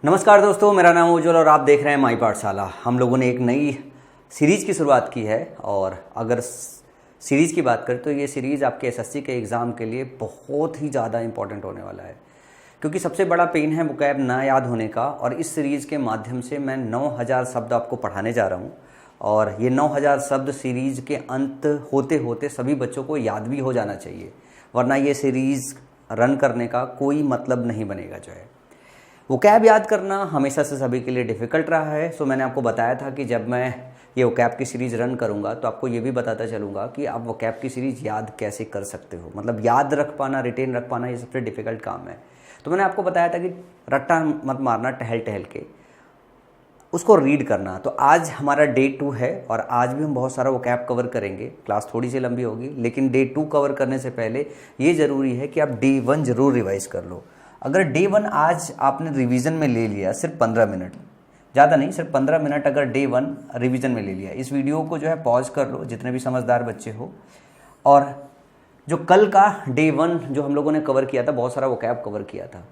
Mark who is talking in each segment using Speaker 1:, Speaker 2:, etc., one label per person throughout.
Speaker 1: नमस्कार दोस्तों, मेरा नाम उज्जवल और आप देख रहे हैं माई पाठशाला। हम लोगों ने एक नई सीरीज़ की शुरुआत की है और अगर सीरीज़ की बात करें तो ये सीरीज़ आपके एसएससी के एग्ज़ाम के लिए बहुत ही ज़्यादा इंपॉर्टेंट होने वाला है, क्योंकि सबसे बड़ा पेन है वोकैब ना याद होने का। और इस सीरीज़ के माध्यम से मैं 9000 शब्द आपको पढ़ाने जा रहा हूँ और ये 9000 शब्द सीरीज़ के अंत होते होते सभी बच्चों को याद भी हो जाना चाहिए, वरना ये सीरीज़ रन करने का कोई मतलब नहीं बनेगा। जो है वोकैब याद करना हमेशा से सभी के लिए डिफ़िकल्ट रहा है। सो मैंने आपको बताया था कि जब मैं ये वोकैब की सीरीज़ रन करूँगा तो आपको ये भी बताता चलूँगा कि आप वोकैब की सीरीज़ याद कैसे कर सकते हो। मतलब याद रख पाना, रिटेन रख पाना, ये सबसे डिफ़िकल्ट काम है। तो मैंने आपको बताया था कि रट्टा मत मारना, टहल टहल के उसको रीड करना। तो आज हमारा डे 2 है और आज भी हम बहुत सारा वोकैब कवर करेंगे। क्लास थोड़ी सी लंबी होगी, लेकिन डे 2 कवर करने से पहले ये ज़रूरी है कि आप डे 1 ज़रूर रिवाइज़ कर लो। अगर डे 1 आज आपने रिवीजन में ले लिया, सिर्फ 15 मिनट, ज़्यादा नहीं, सिर्फ 15 मिनट अगर डे 1 रिवीजन में ले लिया, इस वीडियो को जो है पॉज कर लो जितने भी समझदार बच्चे हो, और जो कल का डे 1 जो हम लोगों ने कवर किया था, बहुत सारा वोकैब कवर किया था,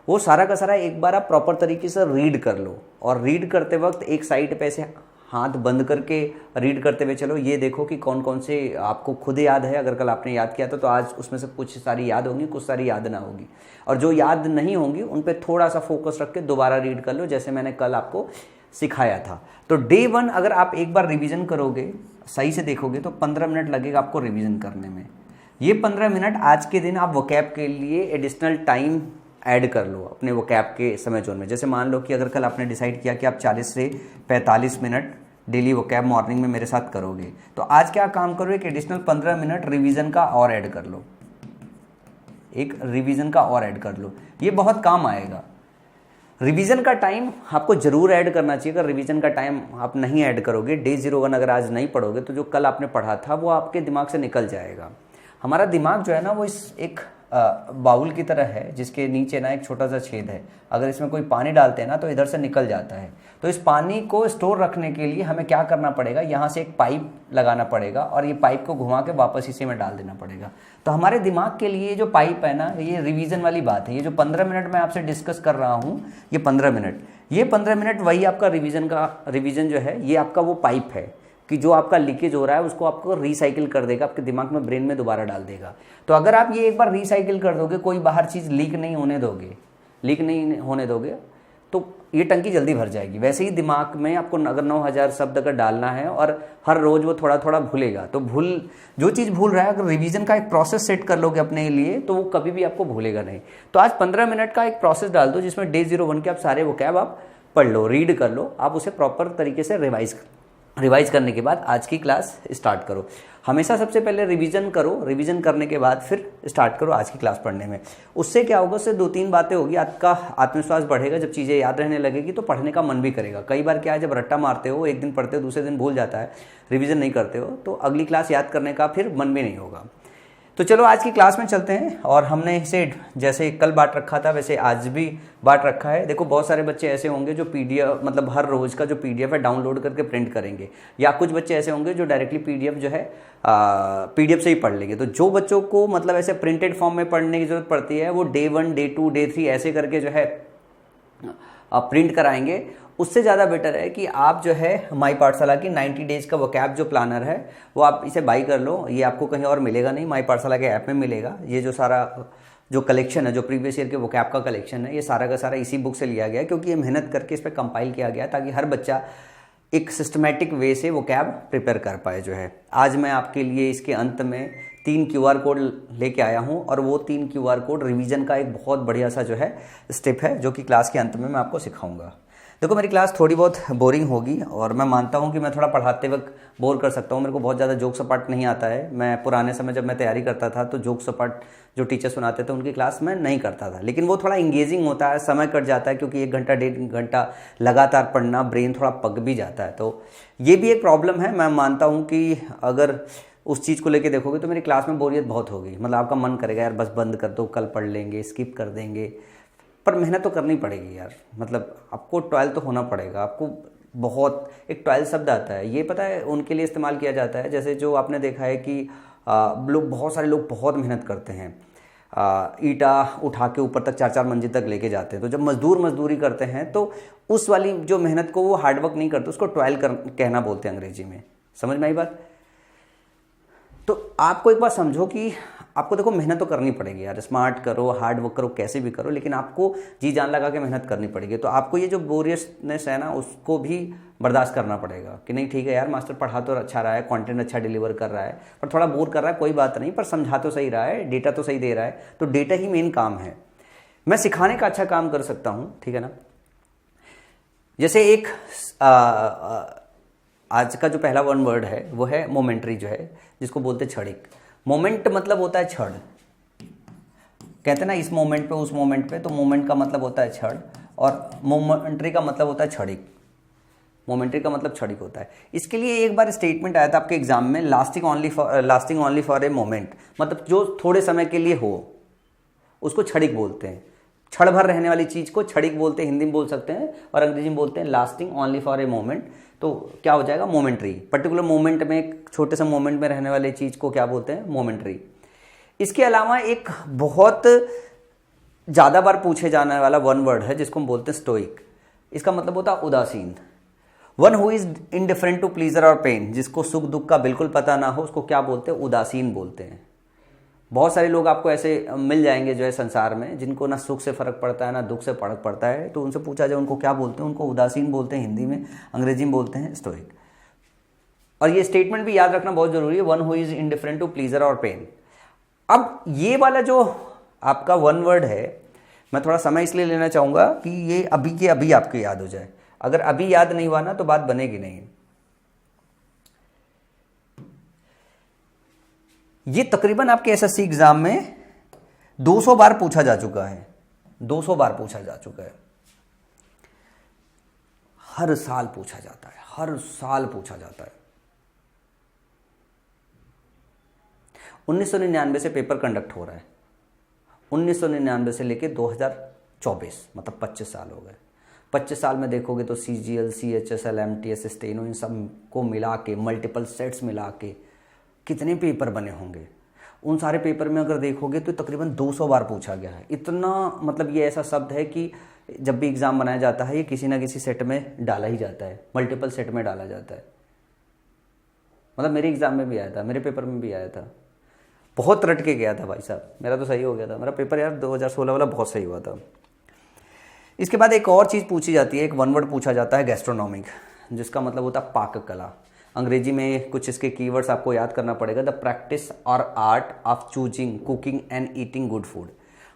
Speaker 1: वो सारा का सारा एक बार आप प्रॉपर तरीके से रीड कर लो। और रीड करते वक्त एक साइड पे से हाथ बंद करके रीड करते हुए चलो। ये देखो कि कौन कौन से आपको खुद याद है। अगर कल आपने याद किया था तो आज उसमें से कुछ सारी याद होंगी, कुछ सारी याद ना होगी, और जो याद नहीं होंगी उन पे थोड़ा सा फोकस रख के दोबारा रीड कर लो, जैसे मैंने कल आपको सिखाया था। तो डे 1 अगर आप एक बार रिवीजन करोगे, सही से देखोगे, तो 15 मिनट लगेगा आपको रिवीजन करने में। ये 15 मिनट आज के दिन आप वोकैब के लिए एडिशनल टाइम ऐड कर लो अपने वोकैब के समय जोन में। जैसे मान लो कि अगर कल आपने डिसाइड किया कि आप 40 से 45 मिनट डेली वोकैब मॉर्निंग में मेरे साथ करोगे, तो आज क्या काम करो, एक एडिशनल 15 मिनट रिवीजन का और ऐड कर लो। एक रिवीजन का और ऐड कर लो, ये बहुत काम आएगा। रिवीजन का टाइम आपको जरूर ऐड करना चाहिए। अगर रिवीजन का टाइम आप नहीं ऐड करोगे, डे 01 अगर आज नहीं पढ़ोगे, तो जो कल आपने पढ़ा था वो आपके दिमाग से निकल जाएगा। हमारा दिमाग जो है ना, वो इस एक बाउल की तरह है जिसके नीचे ना एक छोटा सा छेद है। अगर इसमें कोई पानी डालते हैं ना तो इधर से निकल जाता है। तो इस पानी को स्टोर रखने के लिए हमें क्या करना पड़ेगा, यहाँ से एक पाइप लगाना पड़ेगा और ये पाइप को घुमा के वापस इसी में डाल देना पड़ेगा। तो हमारे दिमाग के लिए जो पाइप है ना, ये रिवीजन वाली बात है। ये जो 15 मिनट मैं आपसे डिस्कस कर रहा हूँ, ये 15 मिनट वही आपका रिवीजन जो है, ये आपका वो पाइप है कि जो आपका लीकेज हो रहा है उसको आपको रिसाइकिल कर देगा, आपके दिमाग में, ब्रेन में दोबारा डाल देगा। तो अगर आप ये एक बार रिसाइकिल कर दोगे, कोई बाहर चीज़ लीक नहीं होने दोगे, तो ये टंकी जल्दी भर जाएगी। वैसे ही दिमाग में आपको अगर 9000 शब्द अगर डालना है और हर रोज़ वो थोड़ा थोड़ा भूलेगा, तो जो चीज़ भूल रहा है, अगर रिवीजन का एक प्रोसेस सेट कर लोगे अपने लिए, तो वो कभी भी आपको भूलेगा नहीं। तो आज 15 मिनट का एक प्रोसेस डाल दो जिसमें डे 01 के आप सारे वोकैब आप पढ़ लो, रीड कर लो, आप उसे प्रॉपर तरीके से रिवाइज करने के बाद आज की क्लास स्टार्ट करो। हमेशा सबसे पहले रिवीजन करो, रिवीजन करने के बाद फिर स्टार्ट करो आज की क्लास पढ़ने में। उससे क्या होगा, उससे 2-3 बातें होगी। आपका आत्मविश्वास बढ़ेगा, जब चीज़ें याद रहने लगेगी तो पढ़ने का मन भी करेगा। कई बार क्या है, जब रट्टा मारते हो, एक दिन पढ़ते हो, दूसरे दिन भूल जाता है, रिवीजन नहीं करते हो, तो अगली क्लास याद करने का फिर मन भी नहीं होगा। तो चलो आज की क्लास में चलते हैं। और हमने इसे जैसे कल बांट रखा था वैसे आज भी बांट रखा है। देखो, बहुत सारे बच्चे ऐसे होंगे जो पीडीएफ, मतलब हर रोज़ का जो पीडीएफ है डाउनलोड करके प्रिंट करेंगे, या कुछ बच्चे ऐसे होंगे जो डायरेक्टली पीडीएफ जो है पीडीएफ से ही पढ़ लेंगे। तो जो बच्चों को मतलब ऐसे प्रिंटेड फॉर्म में पढ़ने की जरूरत पड़ती है, वो डे 1, डे 2, डे 3 ऐसे करके जो है प्रिंट कराएंगे। उससे ज़्यादा बेटर है कि आप जो है माई पाठशाला की 90 डेज का वोकैब जो प्लानर है वो आप इसे बाई कर लो। ये आपको कहीं और मिलेगा नहीं, माई पाठशाला के ऐप में मिलेगा। ये जो सारा जो कलेक्शन है, जो प्रीवियस ईयर के वोकैब का कलेक्शन है, ये सारा का सारा इसी बुक से लिया गया है, क्योंकि ये मेहनत करके इस पर कंपाइल किया गया ताकि हर बच्चा एक सिस्टमेटिक वे से वोकैब प्रिपेयर कर पाए। जो है आज मैं आपके लिए इसके अंत में 3 QR कोड लेके आया हूँ, और वो 3 QR कोड रिवीजन का एक बहुत बढ़िया सा जो है स्टेप है, जो कि क्लास के अंत में मैं आपको सिखाऊंगा। देखो, मेरी क्लास थोड़ी बहुत बोरिंग होगी और मैं मानता हूँ कि मैं थोड़ा पढ़ाते वक्त बोर कर सकता हूँ। मेरे को बहुत ज़्यादा जोक सपाट नहीं आता है। मैं पुराने समय जब मैं तैयारी करता था तो जोक सपाट जो टीचर सुनाते थे उनकी क्लास में नहीं करता था, लेकिन वो थोड़ा इंगेजिंग होता है, समय कट जाता है, क्योंकि 1 घंटा 1.5 घंटा लगातार पढ़ना, ब्रेन थोड़ा पक भी जाता है। तो ये भी एक प्रॉब्लम है। मैं मानता हूँ कि अगर उस चीज़ को लेके देखोगे तो मेरी क्लास में बोरियत बहुत होगी। मतलब आपका मन करेगा यार बस बंद कर दो, कल पढ़ लेंगे, स्किप कर देंगे। पर मेहनत तो करनी पड़ेगी यार। मतलब आपको 12 तो होना पड़ेगा। आपको बहुत एक 12 शब्द आता है, ये पता है उनके लिए इस्तेमाल किया जाता है, जैसे जो आपने देखा है कि बहुत सारे लोग बहुत मेहनत करते हैं। ईटा उठा के ऊपर तक 4-4 मंजिल तक लेके जाते हैं। तो जब मजदूर मजदूरी करते हैं तो उस वाली जो मेहनत को वो हार्डवर्क नहीं करते, उसको टॉयल कहना बोलते हैं अंग्रेजी में। समझ में आई बात? तो आपको एक बात समझो कि आपको देखो मेहनत तो करनी पड़ेगी यार, स्मार्ट करो, हार्ड वर्क करो, कैसे भी करो, लेकिन आपको जी जान लगा के मेहनत करनी पड़ेगी। तो आपको ये जो बोरियसनेस है ना, उसको भी बर्दाश्त करना पड़ेगा कि नहीं ठीक है यार, मास्टर पढ़ा तो अच्छा रहा है, कंटेंट अच्छा डिलीवर कर रहा है, पर थोड़ा बोर कर रहा है, कोई बात नहीं, पर समझा तो सही रहा है, डेटा तो सही दे रहा है। तो डेटा ही मेन काम है, मैं सिखाने का अच्छा काम कर सकता हूँ, ठीक है ना। जैसे एक आज का जो पहला वन वर्ड है वो है मोमेंट्री, जो है जिसको बोलते क्षणिक। मोमेंट मतलब होता है क्षण, कहते हैं ना इस मोमेंट पे उस मोमेंट पे, तो मोमेंट का मतलब होता है क्षण और मोमेंट्री का मतलब होता है क्षणिक। मोमेंट्री का मतलब क्षणिक होता है। इसके लिए एक बार स्टेटमेंट आया था आपके एग्जाम में, lasting only for a moment, मतलब जो थोड़े समय के लिए हो उसको क्षणिक बोलते हैं। क्षण भर रहने वाली चीज को क्षणिक बोलते हैं, हिंदी में बोल सकते हैं, और अंग्रेजी में बोलते हैं lasting only for a moment. तो क्या हो जाएगा? मोमेंट्री। पर्टिकुलर मोमेंट में, एक छोटे से मोमेंट में रहने वाली चीज को क्या बोलते हैं? मोमेंट्री। इसके अलावा एक बहुत ज्यादा बार पूछे जाने वाला वन वर्ड है जिसको हम बोलते हैं स्टोइक। इसका मतलब होता है उदासीन। One who is indifferent to pleasure और पेन, जिसको सुख दुख का बिल्कुल पता ना हो, उसको क्या बोलते हैं? उदासीन बोलते हैं। बहुत सारे लोग आपको ऐसे मिल जाएंगे जो है संसार में, जिनको ना सुख से फर्क पड़ता है ना दुख से फर्क पड़ता है। तो उनसे पूछा जाए उनको क्या बोलते हैं, उनको उदासीन बोलते हैं हिंदी में, अंग्रेजी में बोलते हैं स्टोइक। और ये स्टेटमेंट भी याद रखना बहुत जरूरी है, one who is indifferent to pleasure और पेन। अब ये वाला जो आपका वन वर्ड है, मैं थोड़ा समय इसलिए लेना चाहूंगा कि ये अभी के अभी आपको याद हो जाए। अगर अभी याद नहीं हुआ ना तो बात बनेगी नहीं। ये तकरीबन आपके एसएससी एग्जाम में 200 बार पूछा जा चुका है, 200 बार पूछा जा चुका है। हर साल पूछा जाता है, हर साल पूछा जाता है। 1999 से पेपर कंडक्ट हो रहा है, 1999 से लेके 2024, मतलब 25 साल हो गए। 25 साल में देखोगे तो CGL, CHSL, MTS, स्टेनो, इन सब को मिला के, मल्टीपल सेट्स मिला के कितने पेपर बने होंगे। उन सारे पेपर में अगर देखोगे तो तकरीबन 200 बार पूछा गया है। इतना मतलब ये ऐसा शब्द है कि जब भी एग्जाम बनाया जाता है ये किसी ना किसी सेट में डाला ही जाता है, मल्टीपल सेट में डाला जाता है। मतलब मेरे एग्जाम में भी आया था, मेरे पेपर में भी आया था, बहुत रट के गया था भाई साहब। मेरा तो सही हो गया था, मेरा पेपर यार 2016 वाला बहुत सही हुआ था। इसके बाद एक और चीज़ पूछी जाती है, एक वन वर्ड पूछा जाता है गैस्ट्रोनॉमिक, जिसका मतलब होता है पाक कला। अंग्रेजी में कुछ इसके कीवर्ड्स आपको याद करना पड़ेगा। द प्रैक्टिस और art of choosing, cooking and eating good food,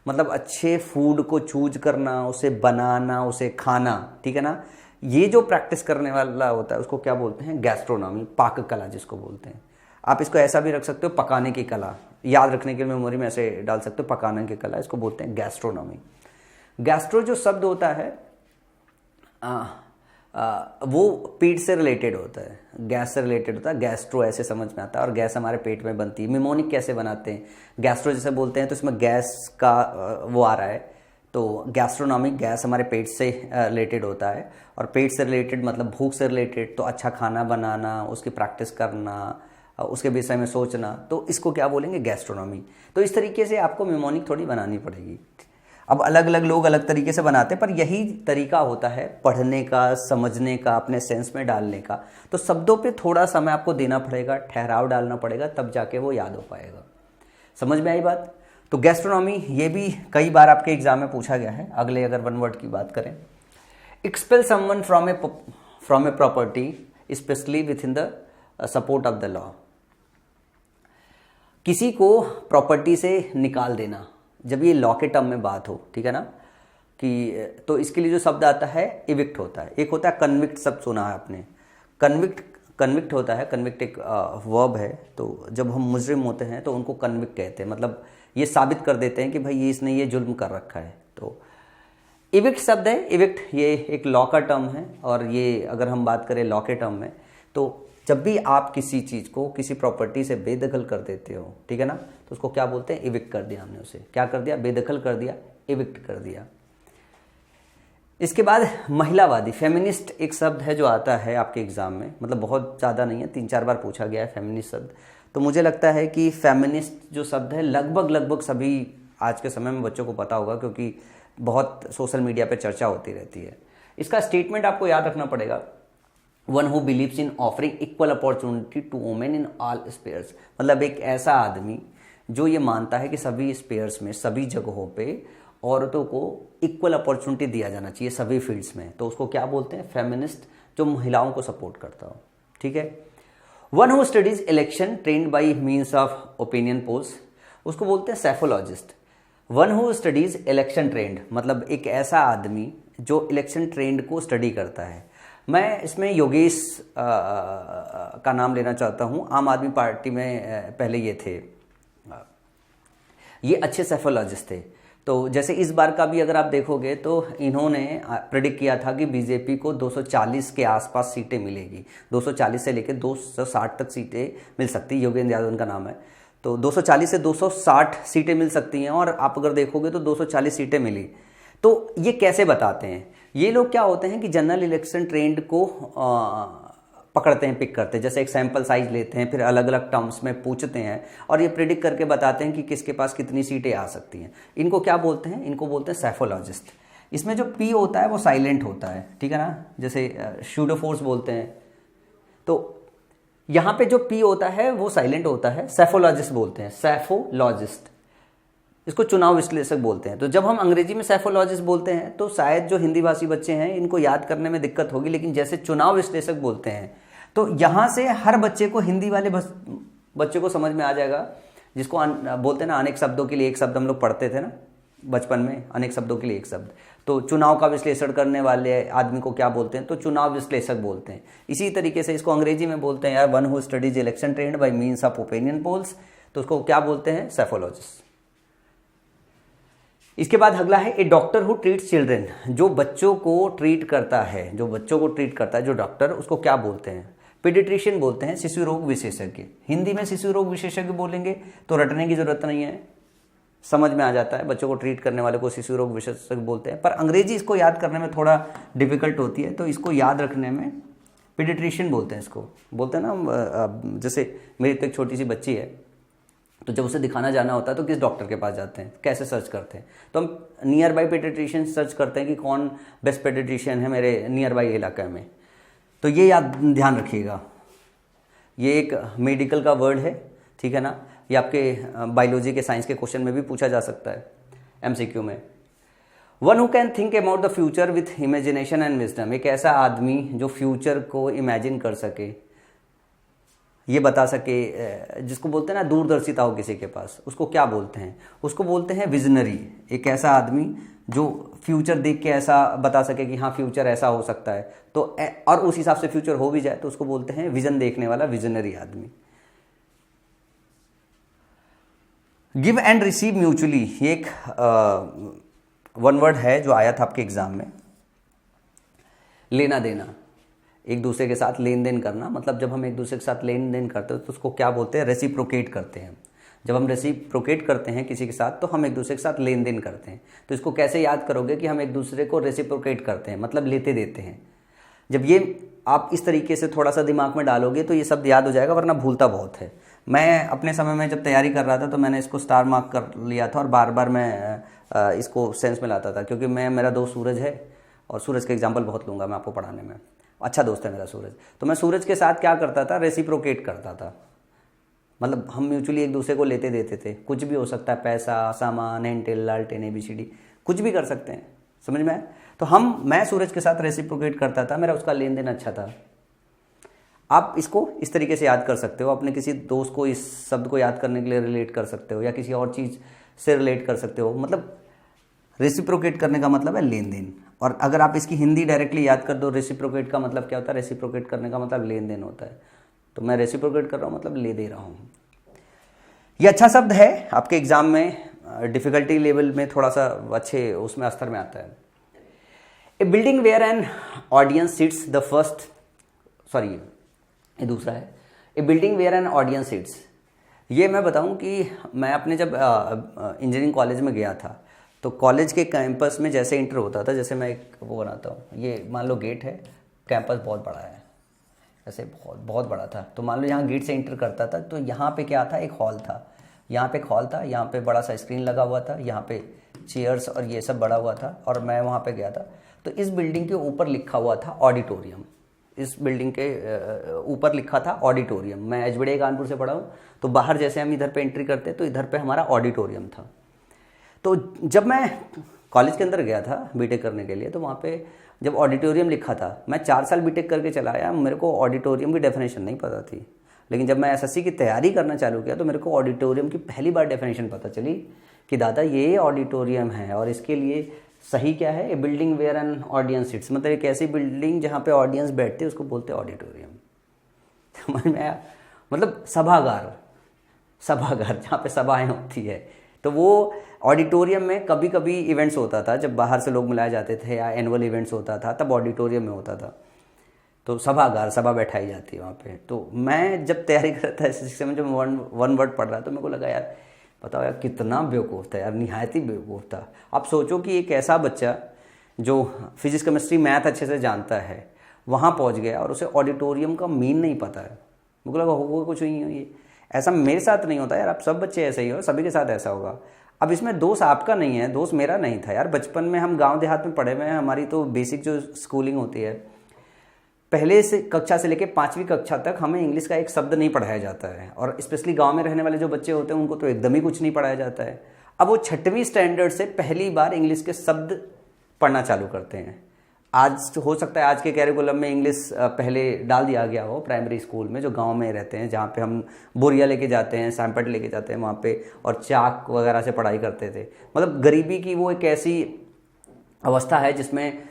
Speaker 1: मतलब अच्छे फूड को चूज करना, उसे बनाना, उसे खाना, ठीक है ना। ये जो प्रैक्टिस करने वाला होता है उसको क्या बोलते हैं? गैस्ट्रोनॉमी, पाक कला जिसको बोलते हैं। आप इसको ऐसा भी रख सकते हो, पकाने की कला, याद रखने के लिए मेमोरी में ऐसे डाल सकते हो, पकाने की कला, इसको बोलते हैं गैस्ट्रोनॉमी। गैस्ट्रो जो शब्द होता है वो पेट से रिलेटेड होता है, गैस से रिलेटेड होता है। गैस्ट्रो ऐसे समझ में आता है, और गैस हमारे पेट में बनती है। निमोनिक कैसे बनाते हैं? गैस्ट्रो जैसे बोलते हैं तो इसमें गैस का वो आ रहा है, तो गैस्ट्रोनॉमिक, गैस हमारे पेट से रिलेटेड होता है। और पेट से रिलेटेड मतलब भूख से रिलेटेड, तो अच्छा खाना बनाना, उसकी प्रैक्टिस करना, उसके विषय में सोचना, तो इसको क्या बोलेंगे? गैस्ट्रोनॉमी। तो इस तरीके से आपको निमोनिक थोड़ी बनानी पड़ेगी। अब अलग अलग लोग अलग तरीके से बनाते हैं, पर यही तरीका होता है पढ़ने का, समझने का, अपने सेंस में डालने का। तो शब्दों पे थोड़ा समय आपको देना पड़ेगा, ठहराव डालना पड़ेगा, तब जाके वो याद हो पाएगा। समझ में आई बात? तो गैस्ट्रोनॉमी ये भी कई बार आपके एग्जाम में पूछा गया है। अगले अगर वन वर्ड की बात करें, expel someone from a property specially with in the support of the law, किसी को प्रॉपर्टी से निकाल देना, जब ये लॉ के टर्म में बात हो, ठीक है ना, कि तो इसके लिए जो शब्द आता है इविक्ट होता है। एक होता है कन्विक्ट, शब्द सुना है आपने, कन्विक्ट होता है। कन्विक्ट एक वर्ब है, तो जब हम मुजरिम होते हैं तो उनको कन्विक्ट कहते हैं, मतलब ये साबित कर देते हैं कि भाई ये इसने ये जुल्म कर रखा है। तो इविक्ट शब्द है, इविक्ट ये एक लॉ का टर्म है। और ये अगर हम बात करें लॉ के टर्म में, तो जब भी आप किसी चीज़ को, किसी प्रॉपर्टी से बेदखल कर देते हो, ठीक है ना, तो उसको क्या बोलते हैं? इविक्ट कर दिया हमने उसे। क्या कर दिया? बेदखल कर दिया, इविक्ट कर दिया। इसके बाद महिलावादी, फेमिनिस्ट एक शब्द है जो आता है आपके एग्जाम में, मतलब बहुत ज़्यादा नहीं है, 3-4 बार पूछा गया है फेमिनिस्ट शब्द। तो मुझे लगता है कि फेमिनिस्ट जो शब्द है लगभग सभी आज के समय में बच्चों को पता होगा, क्योंकि बहुत सोशल मीडिया पे चर्चा होती रहती है। इसका स्टेटमेंट आपको याद रखना पड़ेगा, one who believes in offering equal opportunity to women in all spheres. मतलब एक ऐसा आदमी जो ये मानता है कि सभी स्पेयर्स में, सभी जगहों पे औरतों को इक्वल अपॉर्चुनिटी दिया जाना चाहिए सभी फील्ड्स में, तो उसको क्या बोलते हैं? फेमिनिस्ट, जो महिलाओं को सपोर्ट करता हो। ठीक है। One who studies election trend by means of opinion polls, उसको बोलते हैं psephologist. One who studies election trend, मतलब एक ऐसा आदमी जो इलेक्शन ट्रेंड को स्टडी करता है। मैं इसमें योगेश का नाम लेना चाहता हूँ। आम आदमी पार्टी में पहले ये थे, ये अच्छे सैफोलॉजिस्ट थे। तो जैसे इस बार का भी अगर आप देखोगे तो इन्होंने प्रेडिक्ट किया था कि बीजेपी को 240 के आसपास सीटें मिलेगी, 240 से लेकर 260 तक सीटें मिल सकती है। योगेंद्र यादव उनका नाम है। तो 240 से 260 सीटें मिल सकती हैं, और आप अगर देखोगे तो 240 सीटें मिली। तो ये कैसे बताते हैं? ये लोग क्या होते हैं कि जनरल इलेक्शन ट्रेंड को पकड़ते हैं, पिक करते हैं। जैसे एक सैंपल साइज लेते हैं, फिर अलग अलग टर्म्स में पूछते हैं, और ये प्रिडिक्ट करके बताते हैं कि किसके पास कितनी सीटें आ सकती हैं। इनको क्या बोलते हैं? इनको बोलते हैं सैफोलॉजिस्ट। इसमें जो पी होता है वो साइलेंट होता है, ठीक है ना, जैसे शूडोफोर्स बोलते हैं। तो यहाँ पे जो पी होता है वो साइलेंट होता है, सैफोलॉजिस्ट बोलते हैं, सैफोलॉजिस्ट। इसको चुनाव विश्लेषक बोलते हैं। तो जब हम अंग्रेजी में सैफोलॉजिस्ट बोलते हैं तो शायद जो हिंदी भाषी बच्चे हैं इनको याद करने में दिक्कत होगी, लेकिन जैसे चुनाव विश्लेषक बोलते हैं तो यहाँ से हर बच्चे को, हिंदी वाले बच्चे को समझ में आ जाएगा। जिसको बोलते हैं ना, अनेक शब्दों के लिए एक शब्द, हम लोग पढ़ते थे ना बचपन में, अनेक शब्दों के लिए एक शब्द। तो चुनाव का विश्लेषण करने वाले आदमी को क्या बोलते हैं? तो चुनाव विश्लेषक बोलते हैं। इसी तरीके से इसको अंग्रेजी में बोलते हैं यार, one who studies election trend bye means of opinion polls, तो उसको क्या बोलते हैं? सैफोलॉजिस्ट। इसके बाद अगला है ए डॉक्टर हु ट्रीट्स चिल्ड्रेन, जो बच्चों को ट्रीट करता है, जो बच्चों को ट्रीट करता है जो डॉक्टर, उसको क्या बोलते हैं? पीडियाट्रिशियन बोलते हैं, शिशु रोग विशेषज्ञ। हिंदी में शिशु रोग विशेषज्ञ बोलेंगे तो रटने की जरूरत नहीं है, समझ में आ जाता है। बच्चों को ट्रीट करने वाले को शिशु रोग विशेषज्ञ बोलते हैं। पर अंग्रेजी इसको याद करने में थोड़ा डिफिकल्ट होती है, तो इसको याद रखने में पीडियाट्रिशियन बोलते हैं। इसको बोलते हैं ना, जैसे मेरी तो एक छोटी सी बच्ची है, तो जब उसे दिखाना जाना होता है तो किस डॉक्टर के पास जाते हैं, कैसे सर्च करते हैं? तो हम नियर बाई पीडियाट्रिशियन सर्च करते हैं कि कौन बेस्ट पीडियाट्रिशियन है मेरे नियर बाई इलाके में। तो ये याद ध्यान रखिएगा, ये एक मेडिकल का वर्ड है, ठीक है ना। ये आपके बायोलॉजी के, साइंस के क्वेश्चन में भी पूछा जा सकता है एमसीक्यू में। One who can think about the future with imagination and wisdom, एक ऐसा आदमी जो फ्यूचर को इमेजिन कर सके, ये बता सके, जिसको बोलते हैं ना दूरदर्शिता हो किसी के पास, उसको क्या बोलते हैं? उसको बोलते हैं विजनरी। एक ऐसा आदमी जो फ्यूचर देख के ऐसा बता सके कि हाँ फ्यूचर ऐसा हो सकता है, तो और उस हिसाब से फ्यूचर हो भी जाए, तो उसको बोलते हैं विजन देखने वाला, विजनरी आदमी। गिव एंड रिसीव म्यूचुअली, ये एक वन वर्ड है जो आया था आपके एग्जाम में। लेना देना, एक दूसरे के साथ लेन देन करना, मतलब जब हम एक दूसरे के साथ लेन देन करते हैं तो उसको क्या बोलते हैं? रेसिप्रोकेट करते हैं। जब हम रेसिप्रोकेट करते हैं किसी के साथ तो हम एक दूसरे के साथ लेन देन करते हैं। तो इसको कैसे याद करोगे कि हम एक दूसरे को रेसिप्रोकेट करते हैं, मतलब लेते देते हैं। जब ये आप इस तरीके से थोड़ा सा दिमाग में डालोगे तो ये शब्द याद हो जाएगा, वरना भूलता बहुत है। मैं अपने समय में जब तैयारी कर रहा था तो मैंने इसको स्टार मार्क कर लिया था, और बार बार मैं इसको सेंस में लाता था, क्योंकि मेरा दोस्त सूरज है, और सूरज का एग्जाम्पल बहुत लूँगा मैं आपको पढ़ाने में। अच्छा दोस्त है मेरा सूरज। तो मैं सूरज के साथ क्या करता था? रेसिप्रोकेट करता था, मतलब हम म्यूचुअली एक दूसरे को लेते देते थे। कुछ भी हो सकता है, पैसा, सामान, एंटेल, लालटेन, ABCD, कुछ भी कर सकते हैं, समझ में आया? तो मैं सूरज के साथ रेसिप्रोकेट करता था, मेरा उसका लेन देन अच्छा था। आप इसको इस तरीके से याद कर सकते हो, अपने किसी दोस्त को इस शब्द को याद करने के लिए रिलेट कर सकते हो, या किसी और चीज़ से रिलेट कर सकते हो। मतलब रेसिप्रोकेट करने का मतलब है लेन देन। और अगर आप इसकी हिंदी डायरेक्टली याद कर दो, रेसिप्रोकेट का मतलब क्या होता है? रेसिप्रोकेट करने का मतलब लेन देन होता है। तो मैं रेसिप्रोकेट कर रहा हूँ मतलब ले दे रहा हूँ। ये अच्छा शब्द है, आपके एग्जाम में डिफिकल्टी लेवल में थोड़ा सा अच्छे उसमें स्तर में आता है। A building where an audience sits the first, sorry ये दूसरा है। A building where an audience sits, ये मैं बताऊं कि मैं अपने जब इंजीनियरिंग कॉलेज में गया था तो कॉलेज के कैंपस में जैसे इंटर होता था, जैसे मैं एक वो बनाता हूँ, ये मान लो गेट है, कैंपस बहुत बड़ा है, ऐसे बहुत बहुत बड़ा था। तो मान लो यहाँ गेट से इंटर करता था तो यहाँ पे क्या था? एक हॉल था। यहाँ पे एक हॉल था, यहाँ पे बड़ा सा स्क्रीन लगा हुआ था, यहाँ पे चेयर्स और ये सब बड़ा हुआ था, और मैं वहाँ पे गया था। तो इस बिल्डिंग के ऊपर लिखा हुआ था ऑडिटोरियम, इस बिल्डिंग के ऊपर लिखा था ऑडिटोरियम। मैं एचबीडी कानपुर से पढ़ा हूँ, तो बाहर जैसे हम इधर पे एंट्री करते तो इधर पे हमारा ऑडिटोरियम था। तो जब मैं कॉलेज के अंदर गया था बीटेक करने के लिए, तो वहाँ पे जब ऑडिटोरियम लिखा था, मैं 4 साल बीटेक करके चला आया, मेरे को ऑडिटोरियम की डेफिनेशन नहीं पता थी। लेकिन जब मैं एसएससी की तैयारी करना चालू किया तो मेरे को ऑडिटोरियम की पहली बार डेफिनेशन पता चली कि दादा ये ऑडिटोरियम है, और इसके लिए सही क्या है, a building where an audience sits, मतलब एक ऐसी बिल्डिंग जहाँ पे ऑडियंस बैठते उसको बोलते हैं ऑडिटोरियम। समझ में आया? मतलब सभागार जहाँ पे सभाएं होती है। तो वो ऑडिटोरियम में कभी कभी इवेंट्स होता था, जब बाहर से लोग बुलाए जाते थे या एनुअल इवेंट्स होता था, तब ऑडिटोरियम में होता था। तो सभागार, सभा बैठाई जाती है वहाँ पे। तो मैं जब तैयारी कर रहा था एसएससी में, जब वन वर्ड पढ़ रहा तो मेरे को लगा यार बताओ यार कितना बेवकूफ़ था यार, निहायत ही बेवकूफ़ था। आप सोचो कि एक ऐसा बच्चा जो फिजिक्स केमिस्ट्री मैथ अच्छे से जानता है वहाँ पहुँच गया और उसे ऑडिटोरियम का मीन नहीं पता है। मुझे लगा होगा कुछ नहीं हो ये, ऐसा मेरे साथ नहीं होता यार, आप सब बच्चे ऐसे ही हो, सभी के साथ ऐसा होगा। अब इसमें दोष आपका नहीं है, दोष मेरा नहीं था यार। बचपन में हम गांव देहात में पढ़े हुए हैं, हमारी तो बेसिक जो स्कूलिंग होती है, पहले से कक्षा से लेकर 5वीं कक्षा तक हमें इंग्लिश का एक शब्द नहीं पढ़ाया जाता है, और स्पेशली गांव में रहने वाले जो बच्चे होते हैं उनको तो एकदम ही कुछ नहीं पढ़ाया जाता है। अब वो 6वीं स्टैंडर्ड से पहली बार इंग्लिश के शब्द पढ़ना चालू करते हैं। आज तो हो सकता है आज के कैरिकुलम में इंग्लिश पहले डाल दिया गया हो प्राइमरी स्कूल में, जो गांव में रहते हैं, जहाँ पे हम बोरिया लेके जाते हैं, सैंपट लेके जाते हैं वहाँ पे, और चाक वगैरह से पढ़ाई करते थे। मतलब गरीबी की वो एक ऐसी अवस्था है जिसमें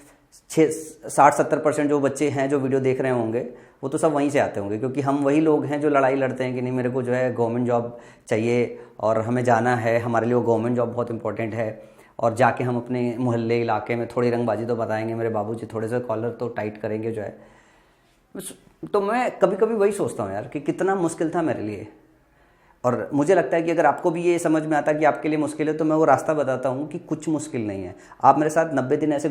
Speaker 1: 60-70% जो बच्चे हैं जो वीडियो देख रहे होंगे वो तो सब वहीं से आते होंगे, क्योंकि हम वही लोग हैं जो लड़ाई लड़ते हैं कि नहीं मेरे को जो है गवर्नमेंट जॉब चाहिए और हमें जाना है, हमारे लिए वो गवर्नमेंट जॉब बहुत इंपॉर्टेंट है, और जाके हम अपने मोहल्ले इलाके में थोड़ी रंगबाजी तो बताएंगे, मेरे बाबूजी थोड़े से कॉलर तो टाइट करेंगे जो है। तो मैं कभी कभी वही सोचता हूँ यार कि कितना मुश्किल था मेरे लिए। और मुझे लगता है कि अगर आपको भी ये समझ में आता कि आपके लिए मुश्किल है, तो मैं वो रास्ता बताता हूँ कि कुछ मुश्किल नहीं है। आप मेरे साथ 90 दिन ऐसे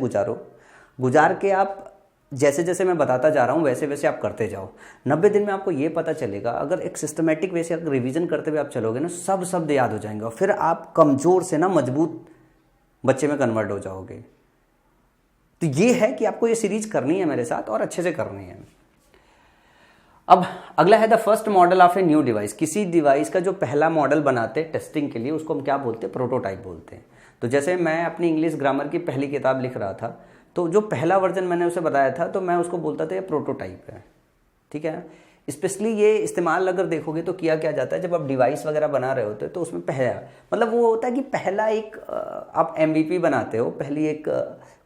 Speaker 1: गुजार के आप जैसे जैसे मैं बताता जा रहा हूँ वैसे वैसे आप करते जाओ। 90 दिन में आपको ये पता चलेगा, अगर एक सिस्टमेटिक वे से अगर रिवीजन करते हुए आप चलोगे ना, सब शब्द याद हो जाएंगे, और फिर आप कमज़ोर से ना मजबूत बच्चे में कन्वर्ट हो जाओगे। तो ये है कि आपको ये सीरीज करनी है मेरे साथ, और अच्छे से करनी है। अब अगला है the first model of a new device. किसी डिवाइस का जो पहला मॉडल बनाते हैं टेस्टिंग के लिए, उसको हम क्या बोलते हैं? प्रोटोटाइप बोलते हैं। तो जैसे मैं अपनी इंग्लिश ग्रामर की पहली किताब लिख रहा था, तो जो पहला वर्जन मैंने उसे बताया था, तो मैं उसको बोलता था ये प्रोटोटाइप है, ठीक है। स्पेशली ये इस्तेमाल अगर देखोगे तो किया क्या जाता है, जब आप डिवाइस वगैरह बना रहे होते हैं तो उसमें पहला मतलब वो होता है कि पहला एक आप MVP बनाते हो, पहली एक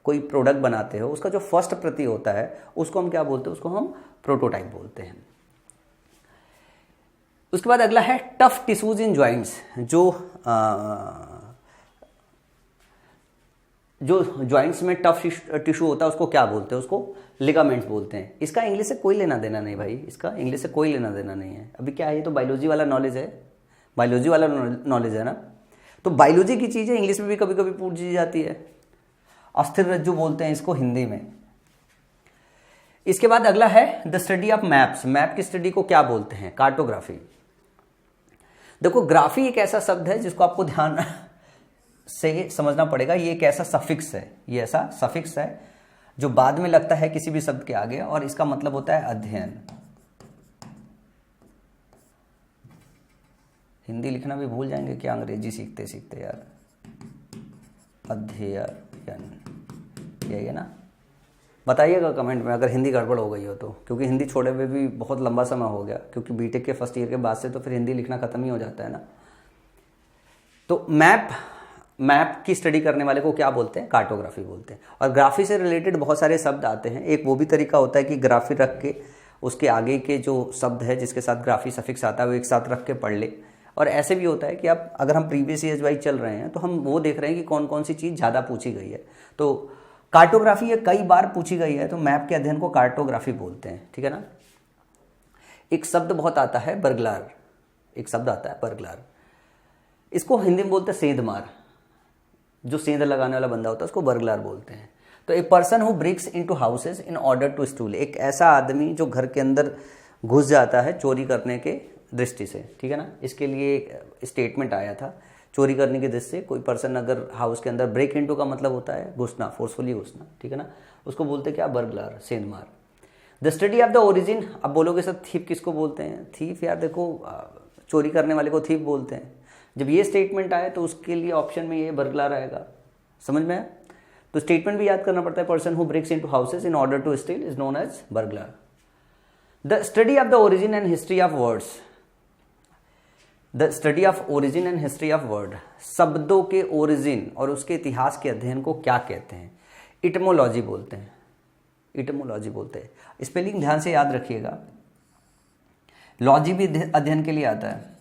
Speaker 1: कोई प्रोडक्ट बनाते हो, उसका जो फर्स्ट प्रति होता है उसको हम क्या बोलते हैं? उसको हम प्रोटोटाइप बोलते हैं। उसके बाद अगला है टफ टिश्यूज इन जॉइंट्स। जो जॉइंट्स में टफ टिश्यू होता है उसको क्या बोलते हैं? उसको लिगामेंट्स बोलते हैं। इसका इंग्लिश से कोई लेना देना नहीं भाई, इसका इंग्लिश से कोई लेना देना नहीं है। अभी क्या है, ये तो बायोलॉजी वाला नॉलेज है, बायोलॉजी वाला नॉलेज है ना। तो बायोलॉजी की चीज़ें इंग्लिश में भी कभी कभी पूछी जाती है। अस्थिर रज्जु बोलते हैं इसको हिंदी में। इसके बाद अगला है the study of maps. Map की स्टडी को क्या बोलते हैं? कार्टोग्राफी। देखो, ग्राफी एक ऐसा शब्द है जिसको आपको ध्यान से समझना पड़ेगा। ये एक ऐसा सफिक्स है, ये ऐसा सफिक्स है जो बाद में लगता है किसी भी शब्द के आगे, और इसका मतलब होता है अध्ययन। हिंदी लिखना भी भूल जाएंगे क्या अंग्रेजी सीखते सीखते यार। अध्ययन, यही है ना? बताइएगा कमेंट में अगर हिंदी गड़बड़ हो गई हो तो, क्योंकि हिंदी छोड़े हुए भी बहुत लंबा समय हो गया, क्योंकि बीटेक के फर्स्ट ईयर के बाद से तो फिर हिंदी लिखना खत्म ही हो जाता है ना। तो मैप की स्टडी करने वाले को क्या बोलते हैं? कार्टोग्राफी बोलते हैं। और ग्राफी से रिलेटेड बहुत सारे शब्द आते हैं। एक वो भी तरीका होता है कि ग्राफी रख के उसके आगे के जो शब्द है जिसके साथ ग्राफी सफिक्स आता है वो एक साथ रख के पढ़ ले। और ऐसे भी होता है कि आप अगर हम प्रीवियस ईयर्स वाइज चल रहे हैं तो हम वो देख रहे हैं कि कौन कौन सी चीज़ ज़्यादा पूछी गई है। तो कार्टोग्राफी ये कई बार पूछी गई है, तो मैप के अध्ययन को कार्टोग्राफी बोलते हैं, ठीक है ना। एक शब्द बहुत आता है बर्गलार, एक शब्द आता है बर्गलार। इसको हिंदी में बोलते हैं सेंधमार। जो सेंध लगाने वाला बंदा होता है उसको बर्गलार बोलते हैं। तो a person who breaks into houses in order to steal, एक ऐसा आदमी जो घर के अंदर घुस जाता है चोरी करने के दृष्टि से, ठीक है ना। इसके लिए स्टेटमेंट आया था, चोरी करने की दृष्टि से कोई पर्सन अगर हाउस के अंदर, ब्रेक इनटू का मतलब होता है घुसना, फोर्सफुली घुसना, ठीक है ना, उसको बोलते क्या, बर्गलर, सेंधमार। The study of the origin, अब बोलोगे सर थीफ किसको बोलते हैं? थीफ यार देखो, चोरी करने वाले को थीफ बोलते हैं। जब ये स्टेटमेंट आए तो उसके लिए ऑप्शन में ये बर्गलर आएगा, समझ में आया? तो स्टेटमेंट भी याद करना पड़ता है। Person who breaks into houses in order to steal is known as burglar. The study of the origin and history of words, the study of origin and history of word, शब्दों के origin और उसके इतिहास के अध्ययन को क्या कहते हैं? इटमोलॉजी बोलते हैं, इटमोलॉजी बोलते हैं। स्पेलिंग ध्यान से याद रखिएगा। लॉजी भी अध्ययन के लिए आता है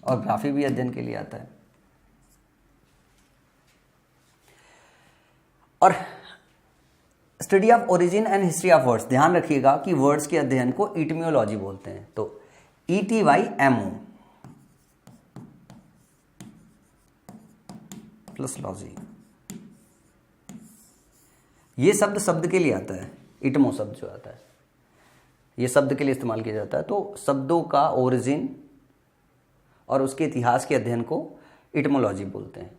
Speaker 1: और ग्राफी भी अध्ययन के लिए आता है। और study of origin and history of words, ध्यान रखिएगा कि वर्ड्स के अध्ययन को इटमियोलॉजी बोलते हैं। तो ETYMO प्लस लॉजी, ये शब्द के लिए आता है। इटमो शब्द जो आता है ये शब्द के लिए इस्तेमाल किया जाता है। तो शब्दों का ओरिजिन और उसके इतिहास के अध्ययन को इटमोलॉजी बोलते हैं।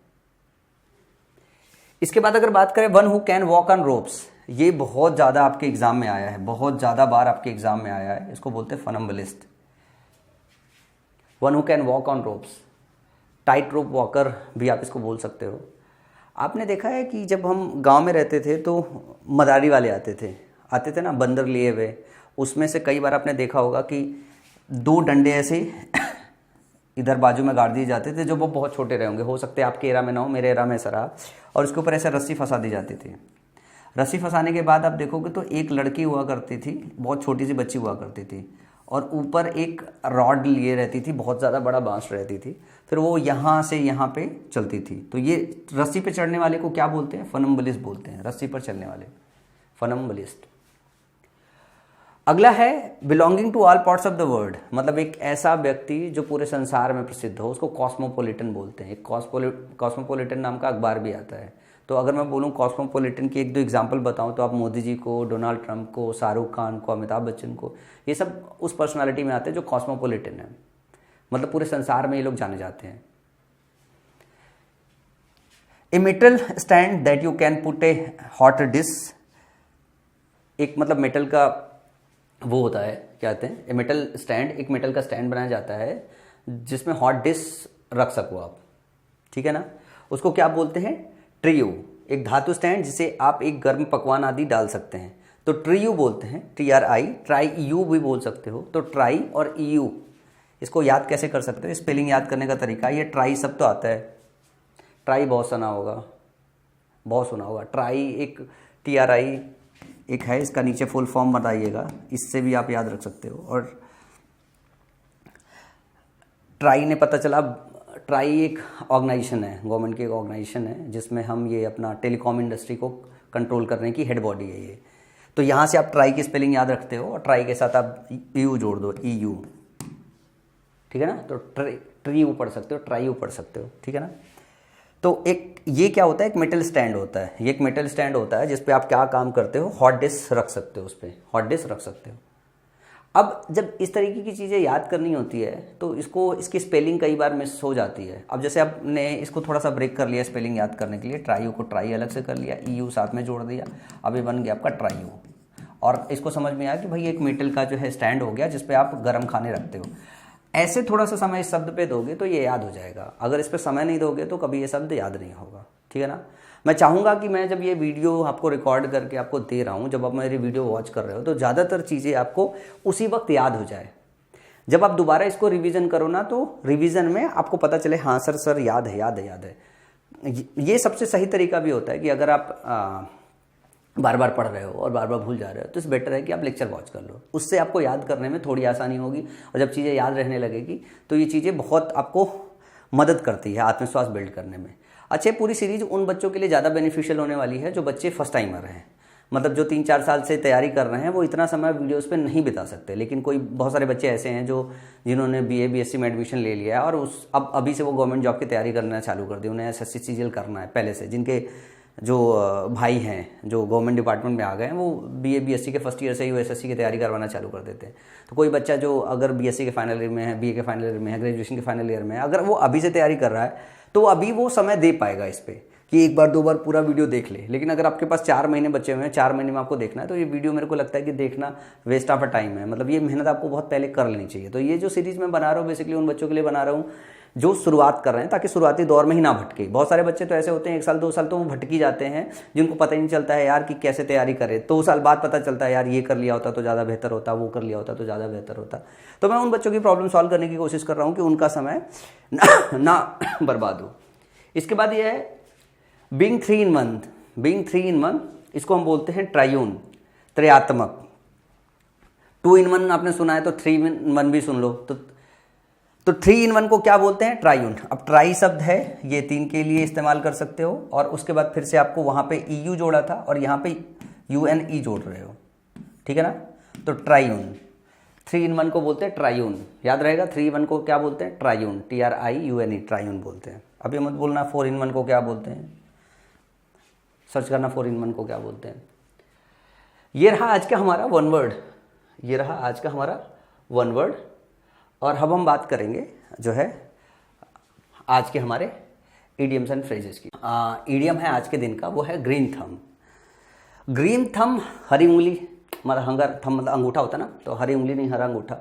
Speaker 1: इसके बाद अगर बात करें one who can walk on ropes, ये बहुत ज़्यादा आपके एग्जाम में आया है, बहुत ज़्यादा बार आपके एग्जाम में आया है। इसको बोलते हैं funambulist. One who can walk on ropes, tight rope walker भी आप इसको बोल सकते हो। आपने देखा है कि जब हम गांव में रहते थे तो मदारी वाले आते थे ना, बंदर लिए हुए। उसमें से कई बार आपने देखा होगा कि 2 डंडे ऐसे इधर बाजू में गाड़ दिए जाते थे, जो वो बहुत छोटे रहे होंगे, हो सकते हैं आपके एरा में ना हो, मेरे एरा में ऐसा रहा। और उसके ऊपर ऐसे रस्सी फंसा दी जाती थी। रस्सी फंसाने के बाद आप देखोगे तो एक लड़की हुआ करती थी, बहुत छोटी सी बच्ची हुआ करती थी, और ऊपर एक रॉड लिए रहती थी, बहुत ज़्यादा बड़ा बांस रहती थी। फिर वो यहाँ से यहाँ पे चलती थी। तो ये रस्सी पे चढ़ने वाले को क्या बोलते हैं? फनम्बलिस्ट बोलते हैं। रस्सी पर चलने वाले फनम्बलिस्ट। अगला है belonging to all parts of the world, मतलब एक ऐसा व्यक्ति जो पूरे संसार में प्रसिद्ध हो, उसको कॉस्मोपॉलिटन बोलते हैं। एक कॉस्मोपॉलिटन नाम का अखबार भी आता है। तो अगर मैं बोलूँ कॉस्मोपॉलिटन की 1-2 एग्जाम्पल बताऊँ तो आप मोदी जी को, डोनाल्ड ट्रंप को, शाहरुख खान को, अमिताभ बच्चन को, ये सब उस पर्सनालिटी में आते हैं जो कॉस्मोपॉलिटन है, मतलब पूरे संसार में ये लोग जाने जाते हैं। A metal stand that you can put A hot dish, एक मतलब मेटल का वो होता है, क्या कहते हैं, ए मेटल स्टैंड, एक मेटल का स्टैंड बनाया जाता है जिसमें हॉट डिश रख सको आप, ठीक है ना। उसको क्या बोलते हैं? ट्रियू। एक धातु स्टैंड जिसे आप एक गर्म पकवान आदि डाल सकते हैं, तो ट्रियू बोलते हैं, TRI। ट्राई यू भी बोल सकते हो। तो ट्राई और EU, इसको याद कैसे कर सकते हो? स्पेलिंग याद करने का तरीका, ये ट्राई सब तो आता है। ट्राई बहुत सुना होगा, बहुत सुना होगा। ट्राई एक TRI एक है, इसका नीचे फुल फॉर्म बताइएगा, इससे भी आप याद रख सकते हो। और ट्राई ने पता चला, ट्राई एक ऑर्गेनाइजेशन है, गवर्नमेंट की एक ऑर्गेनाइजेशन है जिसमें हम ये अपना टेलीकॉम इंडस्ट्री को कंट्रोल करने की हेड बॉडी है ये। तो यहाँ से आप ट्राई की स्पेलिंग याद रखते हो और ट्राई के साथ आप EU जोड़ दो, EU, ठीक है ना। तो ट्रीयू पढ़ सकते हो, ट्राईयू पढ़ सकते हो, ठीक है ना। तो एक ये क्या होता है? एक मेटल स्टैंड होता है। ये एक मेटल स्टैंड होता है जिस पे आप क्या काम करते हो? हॉट डिश रख सकते हो, उस पर हॉट डिश रख सकते हो। अब जब इस तरीके की चीज़ें याद करनी होती है तो इसकी स्पेलिंग कई बार मिस हो जाती है। अब जैसे आपने इसको थोड़ा सा ब्रेक कर लिया स्पेलिंग याद करने के लिए, ट्राईयू को ट्राई अलग से कर लिया, EU साथ में जोड़ दिया, अब ये बन गया आपका ट्राईयू। और इसको समझ में आया कि भाई एक मेटल का जो है स्टैंड हो गया जिस पे आप गर्म खाने रखते हो। ऐसे थोड़ा सा समय इस शब्द पे दोगे तो ये याद हो जाएगा। अगर इस पे समय नहीं दोगे तो कभी ये शब्द याद नहीं होगा, ठीक है ना। मैं चाहूँगा कि मैं जब ये वीडियो आपको रिकॉर्ड करके आपको दे रहा हूँ, जब आप मेरी वीडियो वॉच कर रहे हो, तो ज़्यादातर चीज़ें आपको उसी वक्त याद हो जाए। जब आप दोबारा इसको रिवीजन करो ना, तो रिवीजन में आपको पता चले हाँ सर याद है। ये सबसे सही तरीका भी होता है कि अगर आप बार बार पढ़ रहे हो और बार बार भूल जा रहे हो तो इससे बेटर है कि आप लेक्चर वॉच कर लो। उससे आपको याद करने में थोड़ी आसानी होगी, और जब चीज़ें याद रहने लगेगी तो ये चीज़ें बहुत आपको मदद करती है आत्मविश्वास बिल्ड करने में। अच्छा, पूरी सीरीज उन बच्चों के लिए ज़्यादा बेनिफिशियल होने वाली है जो बच्चे फर्स्ट टाइमर हैं, मतलब जो 3-4 साल से तैयारी कर रहे हैं, वो इतना समय वीडियोस पे नहीं बिता सकते। लेकिन बहुत सारे बच्चे ऐसे हैं जिन्होंने BA BSc में एडमिशन ले लिया है और अभी से वो गवर्नमेंट जॉब की तैयारी करना चालू कर दी, उन्हें SSC CGL करना है पहले से, जिनके जो भाई हैं जो गवर्नमेंट डिपार्टमेंट में आ गए हैं वो बीए बीएससी के फर्स्ट ईयर से ही वो एसएससी की तैयारी करवाना चालू कर देते हैं। तो कोई बच्चा जो अगर बीएससी के फाइनल ईयर में है, बीए के फाइनल ईयर में है, ग्रेजुएशन के फाइनल ईयर में है, अगर वो अभी से तैयारी कर रहा है तो अभी वो समय दे पाएगा इस पर कि एक बार दो बार पूरा वीडियो देख ले। लेकिन अगर आपके पास 4 महीने बचे हुए हैं, 4 महीने में आपको देखना है, तो ये वीडियो मेरे को लगता है कि देखना वेस्ट ऑफ अ टाइम है। मतलब ये मेहनत आपको बहुत पहले कर लेनी चाहिए। तो ये जो सीरीज़ मैं बना रहा हूँ बेसिकली उन बच्चों के लिए बना रहा हूँ जो शुरुआत कर रहे हैं, ताकि शुरुआती दौर में ही ना भटके। बहुत सारे बच्चे तो ऐसे होते हैं 1 साल 2 साल तो वो भटकी जाते हैं, जिनको पता ही नहीं चलता है यार कि कैसे तैयारी करें। 2 साल बाद पता चलता है यार ये कर लिया होता तो ज़्यादा बेहतर होता, वो कर लिया होता तो ज़्यादा बेहतर होता। तो मैं उन बच्चों की प्रॉब्लम सॉल्व करने की कोशिश कर रहा हूँ कि उनका समय ना बर्बाद हो। इसके बाद ये है बीइंग 3 in 1। बीइंग 3 in 1 इसको हम बोलते हैं ट्रायून, त्रयात्मक। 2 in 1 आपने सुना है तो 3 in 1 भी सुन लो। तो 3 in 1 को क्या बोलते हैं? ट्रायून। अब ट्राई शब्द है, ये 3 के लिए इस्तेमाल कर सकते हो, और उसके बाद फिर से आपको वहां पे EU जोड़ा था और यहाँ पे UNE जोड़ रहे हो, ठीक है ना। तो ट्रायून, 3 in 1 को बोलते हैं ट्रायून। याद रहेगा 3 in 1 को क्या बोलते हैं? ट्रायून, TRIUNE, ट्रायून बोलते हैं। अभी मत बोलना 4 in 1 को क्या बोलते हैं, सर्च करना 4 in 1 को क्या बोलते हैं। ये रहा आज का हमारा वन वर्ड, ये रहा आज का हमारा वन वर्ड। और अब हम बात करेंगे जो है आज के हमारे इडियम्स एंड फ्रेजेस की। इडियम है आज के दिन का, वो है ग्रीन थंब। ग्रीन थंब, हरी उंगली, मतलब हंगर थंब मतलब अंगूठा होता है ना, तो हरी उंगली नहीं हरा अंगूठा।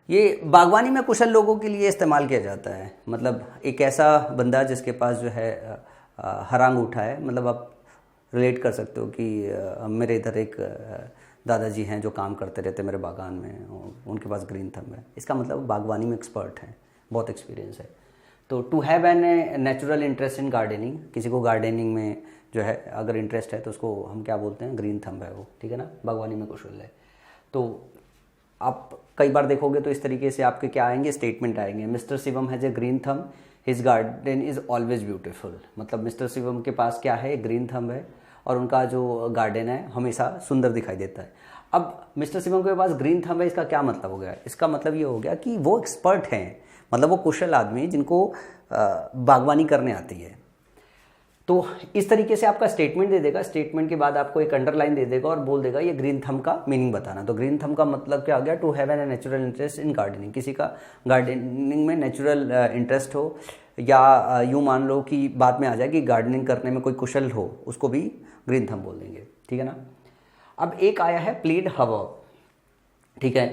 Speaker 1: ये बागवानी में कुशल लोगों के लिए इस्तेमाल किया जाता है। मतलब एक ऐसा बंदा जिसके पास जो है हरा अंगूठा है, मतलब आप रिलेट कर सकते हो कि मेरे इधर एक दादाजी हैं जो काम करते रहते मेरे बागान में, उनके पास ग्रीन थंब है। इसका मतलब बागवानी में एक्सपर्ट हैं, बहुत एक्सपीरियंस है। तो to have an natural interest in gardening, किसी को गार्डनिंग में जो है अगर इंटरेस्ट है तो उसको हम क्या बोलते हैं? ग्रीन थंब है वो, ठीक है ना, बागवानी में कुशल है। तो आप कई बार देखोगे तो इस तरीके से आपके क्या आएंगे? स्टेटमेंट आएंगे। Mister Shivam has a green thumb, his garden is always beautiful. मतलब मिस्टर शिवम के पास क्या है? ग्रीन थंब है और उनका जो गार्डन है हमेशा सुंदर दिखाई देता है। अब मिस्टर शिवम के पास ग्रीन थंब है, इसका क्या मतलब हो गया? इसका मतलब ये हो गया कि वो एक्सपर्ट हैं, मतलब वो कुशल आदमी जिनको बागवानी करने आती है। तो इस तरीके से आपका स्टेटमेंट दे देगा। स्टेटमेंट के बाद आपको एक अंडरलाइन दे देगा और बोल देगा ये ग्रीन थंब का मीनिंग बताना। तो ग्रीन थंब का मतलब क्या आ गया? To have an natural interest in gardening. किसी का गार्डनिंग में नेचुरल इंटरेस्ट हो, या यूँ मान लो कि बाद में आ जाए कि गार्डनिंग करने में कोई कुशल हो, उसको भी ग्रीन थंब बोल देंगे, ठीक है ना। अब एक आया है प्लेड हवॉक, ठीक है।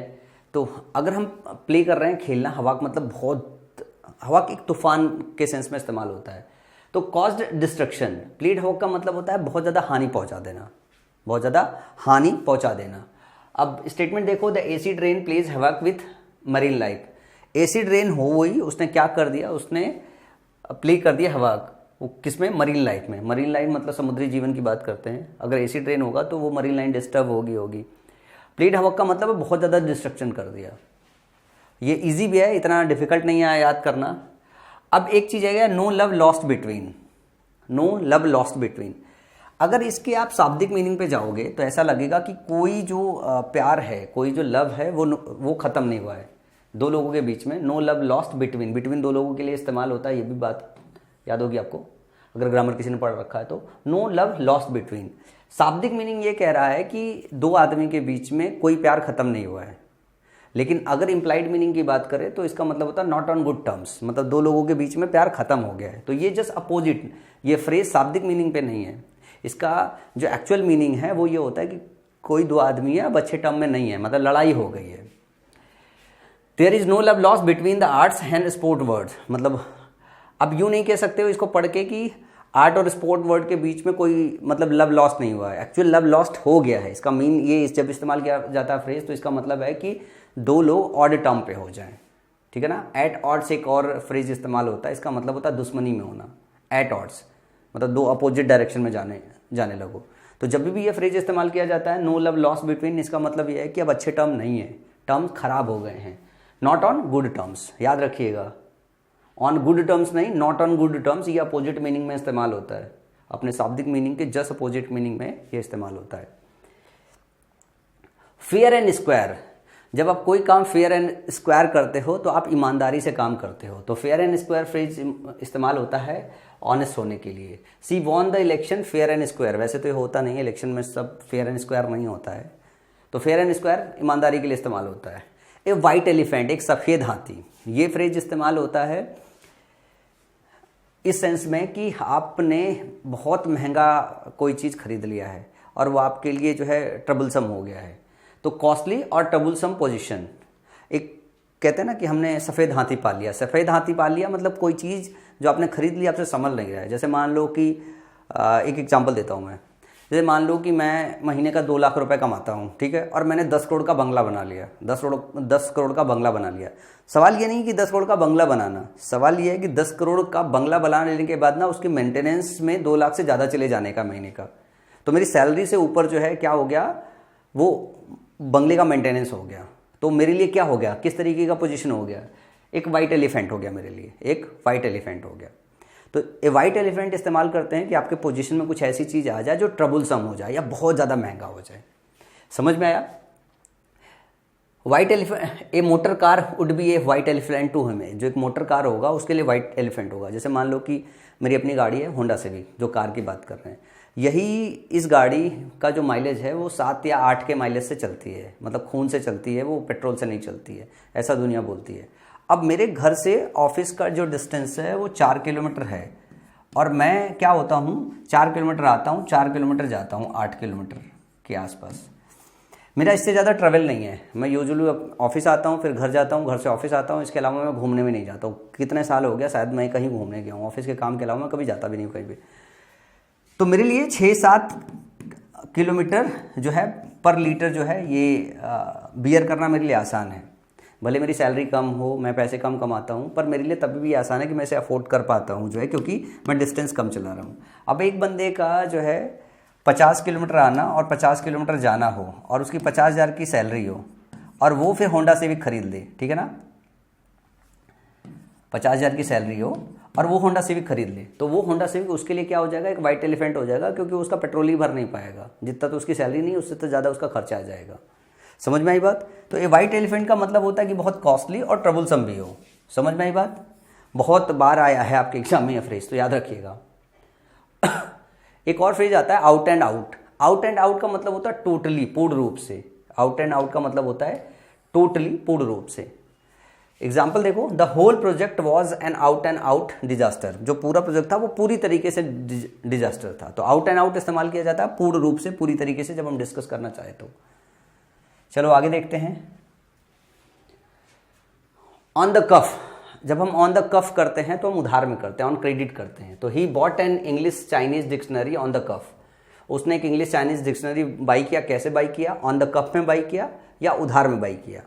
Speaker 1: तो अगर हम प्ले कर रहे हैं, खेलना, हवाक मतलब बहुत, हवाक एक तूफान के सेंस में इस्तेमाल होता है। तो कॉज्ड डिस्ट्रक्शन, प्लेड हवॉक का मतलब होता है बहुत ज़्यादा हानि पहुंचा देना, बहुत ज़्यादा हानि पहुंचा देना। अब स्टेटमेंट देखो, the acid rain plays havoc with marine life. Acid rain हो वही, उसने क्या कर दिया? उसने प्ले कर दिया हवॉक, वो किसमें? मरीन लाइफ में। मरीन लाइफ मतलब समुद्री जीवन की बात करते हैं। अगर एसिड रेन होगा तो वो मरीन लाइन डिस्टर्ब होगी। प्लेड हवॉक का मतलब बहुत ज़्यादा डिस्ट्रक्शन कर दिया। ये इजी भी है, इतना डिफिकल्ट नहीं है याद करना। अब एक चीज़ है, no love lost between. No love lost between, अगर इसके आप शाब्दिक मीनिंग पे जाओगे तो ऐसा लगेगा कि कोई जो प्यार है, कोई जो लव है वो ख़त्म नहीं हुआ है दो लोगों के बीच में। No love lost between, between दो लोगों के लिए इस्तेमाल होता है, ये भी बात याद होगी आपको अगर ग्रामर किसी ने पढ़ रखा है तो। नो लव लॉस्ट बिटवीन, शाब्दिक मीनिंग ये कह रहा है कि दो आदमी के बीच में कोई प्यार खत्म नहीं हुआ है। लेकिन अगर इम्प्लाइड मीनिंग की बात करें तो इसका मतलब होता है नॉट ऑन गुड टर्म्स, मतलब दो लोगों के बीच में प्यार खत्म हो गया है। तो ये जस्ट अपोजिट, ये फ्रेज शाब्दिक मीनिंग पे नहीं है। इसका जो एक्चुअल मीनिंग है वो ये होता है कि कोई दो आदमी है, अब अच्छे टर्म में नहीं है, मतलब लड़ाई हो गई है। There is no love lost between the arts and sport worlds, मतलब अब यूं नहीं कह सकते हो इसको पढ़ के कि आर्ट और स्पोर्ट वर्ड के बीच में कोई मतलब लव लॉस्ट नहीं हुआ है। एक्चुअल लव लॉस्ट हो गया है। इसका मीन ये, जब इस्तेमाल किया जाता है फ्रेज तो इसका मतलब है कि दो लोग ऑड टर्म पे हो जाएं, ठीक है ना। एट ऑड्स एक और फ्रेज इस्तेमाल होता है, इसका मतलब होता है दुश्मनी में होना। एट ऑड्स मतलब दो अपोजिट डायरेक्शन में जाने लगो। तो जब भी ये फ्रेज इस्तेमाल किया जाता है नो लव लॉस्ट बिटवीन, इसका मतलब ये है कि अब अच्छे टर्म नहीं है, टर्म्स खराब हो गए हैं। नॉट ऑन गुड टर्म्स, याद रखिएगा, ऑन गुड टर्म्स नहीं, नॉट ऑन गुड टर्म्स। ये अपोजिट मीनिंग में इस्तेमाल होता है, अपने शाब्दिक मीनिंग के जस्ट अपोजिट मीनिंग में ये इस्तेमाल होता है। फेयर एंड स्क्वायर, जब आप कोई काम फेयर एंड स्क्वायर करते हो तो आप ईमानदारी से काम करते हो। तो फेयर एंड स्क्वायर फ्रेज इस्तेमाल होता है ऑनेस्ट होने के लिए। She won the election fair and square, वैसे तो ये होता नहीं है, इलेक्शन में सब फेयर एंड स्क्वायर नहीं होता है। तो फेयर एंड स्क्वायर ईमानदारी के लिए इस्तेमाल होता है। ए वाइट एलिफेंट, एक सफ़ेद हाथी, ये फ्रेज इस्तेमाल होता है इस सेंस में कि आपने बहुत महंगा कोई चीज़ खरीद लिया है और वो आपके लिए जो है ट्रबलसम हो गया है। तो कॉस्टली और ट्रबलसम पोजीशन, एक कहते हैं ना कि हमने सफ़ेद हाथी पाल लिया। सफ़ेद हाथी पाल लिया मतलब कोई चीज़ जो आपने खरीद ली आपसे संभल नहीं रहा है। जैसे मान लो कि एक एग्जांपल देता हूँ मैं, जैसे मान लो कि मैं महीने का 2 लाख रुपए कमाता हूँ, ठीक है, और मैंने 10 करोड़ का बंगला बना लिया, 10 करोड़ का बंगला बना लिया। सवाल ये नहीं कि 10 करोड़ का बंगला बनाना, सवाल ये है कि 10 करोड़ का बंगला बना लेने के बाद ना उसके मेंटेनेंस में 2 लाख से ज़्यादा चले जाने का महीने का। तो मेरी सैलरी से ऊपर जो है क्या हो गया, वो बंगले का मेंटेनेंस हो गया। तो मेरे लिए क्या हो गया, किस तरीके का पोजीशन हो गया, एक वाइट एलिफेंट हो गया मेरे लिए, एक वाइट एलिफेंट हो गया। तो ए वाइट एलिफेंट इस्तेमाल करते हैं कि आपके पोजीशन में कुछ ऐसी चीज़ आ जाए जो ट्रबलसम हो जाए या बहुत ज़्यादा महंगा हो जाए। समझ में आया? White elephant, a motor car would be a white elephant to him, जो एक मोटर कार होगा उसके लिए वाइट एलिफेंट होगा। जैसे मान लो कि मेरी अपनी गाड़ी है होंडा सिविक, जो कार की बात कर रहे हैं, यही इस गाड़ी का जो माइलेज है वो 7 या 8 के माइलेज से चलती है, मतलब खून से चलती है, वो पेट्रोल से नहीं चलती है, ऐसा दुनिया बोलती है। अब मेरे घर से ऑफिस का जो डिस्टेंस है वो 4 किलोमीटर है और मैं क्या होता हूँ, 4 किलोमीटर आता हूँ, 4 किलोमीटर जाता हूँ, 8 किलोमीटर के आसपास। मेरा इससे ज़्यादा ट्रैवल नहीं है। मैं यूजुअली ऑफिस आता हूँ, फिर घर जाता हूँ, घर से ऑफिस आता हूँ, इसके अलावा मैं घूमने में नहीं जाता हूँ। कितने साल हो गया शायद मैं कहीं घूमने गया हूँ, ऑफिस के काम के अलावा मैं कभी जाता भी नहीं हूँ कहीं भी। तो मेरे लिए 6-7 किलोमीटर जो है पर लीटर जो है ये बियर करना मेरे लिए आसान है। भले मेरी सैलरी कम हो, मैं पैसे कम कमाता हूँ, पर मेरे लिए तभी भी आसान है कि मैं इसे अफोर्ड कर पाता हूँ जो है, क्योंकि मैं डिस्टेंस कम चला रहा हूँ। अब एक बंदे का जो है 50 किलोमीटर आना और 50 किलोमीटर जाना हो और उसकी 50,000 की सैलरी हो और वो फिर होंडा सिविक खरीद ले, ठीक है ना, 50,000 की सैलरी हो और वो होंडा सिविक खरीद ले, तो वो होंडा सिविक उसके लिए क्या हो जाएगा, एक वाइट एलिफेंट हो जाएगा, क्योंकि उसका पेट्रोल ही भर नहीं पाएगा। जितना तो उसकी सैलरी नहीं, उससे तो ज़्यादा उसका खर्चा आ जाएगा। समझ में आई बात? तो ये वाइट एलिफेंट का मतलब होता है कि बहुत कॉस्टली और ट्रबलसम भी हो। समझ में आई बात? बहुत बार आया है आपके एग्जाम में यह फ्रेज, तो याद रखिएगा। एक और फ्रेज आता है out and out. Out and out का मतलब होता है टोटली, पूर्ण रूप से। आउट एंड आउट का मतलब होता है टोटली, पूर्ण रूप से। एग्जाम्पल देखो, the whole project was an out and out disaster. जो पूरा प्रोजेक्ट था वो पूरी तरीके से डिजास्टर था। तो आउट एंड आउट इस्तेमाल किया जाता है पूर्ण रूप से, पूरी तरीके से, जब हम डिस्कस करना चाहे तो। चलो आगे देखते हैं। ऑन द कफ, जब हम ऑन द कफ करते हैं तो हम उधार में करते हैं, ऑन क्रेडिट करते हैं। तो he bought an English Chinese dictionary on the cuff. उसने एक इंग्लिश चाइनीज डिक्शनरी बाई किया। कैसे बाई किया? ऑन द कफ में बाई किया या उधार में बाई किया।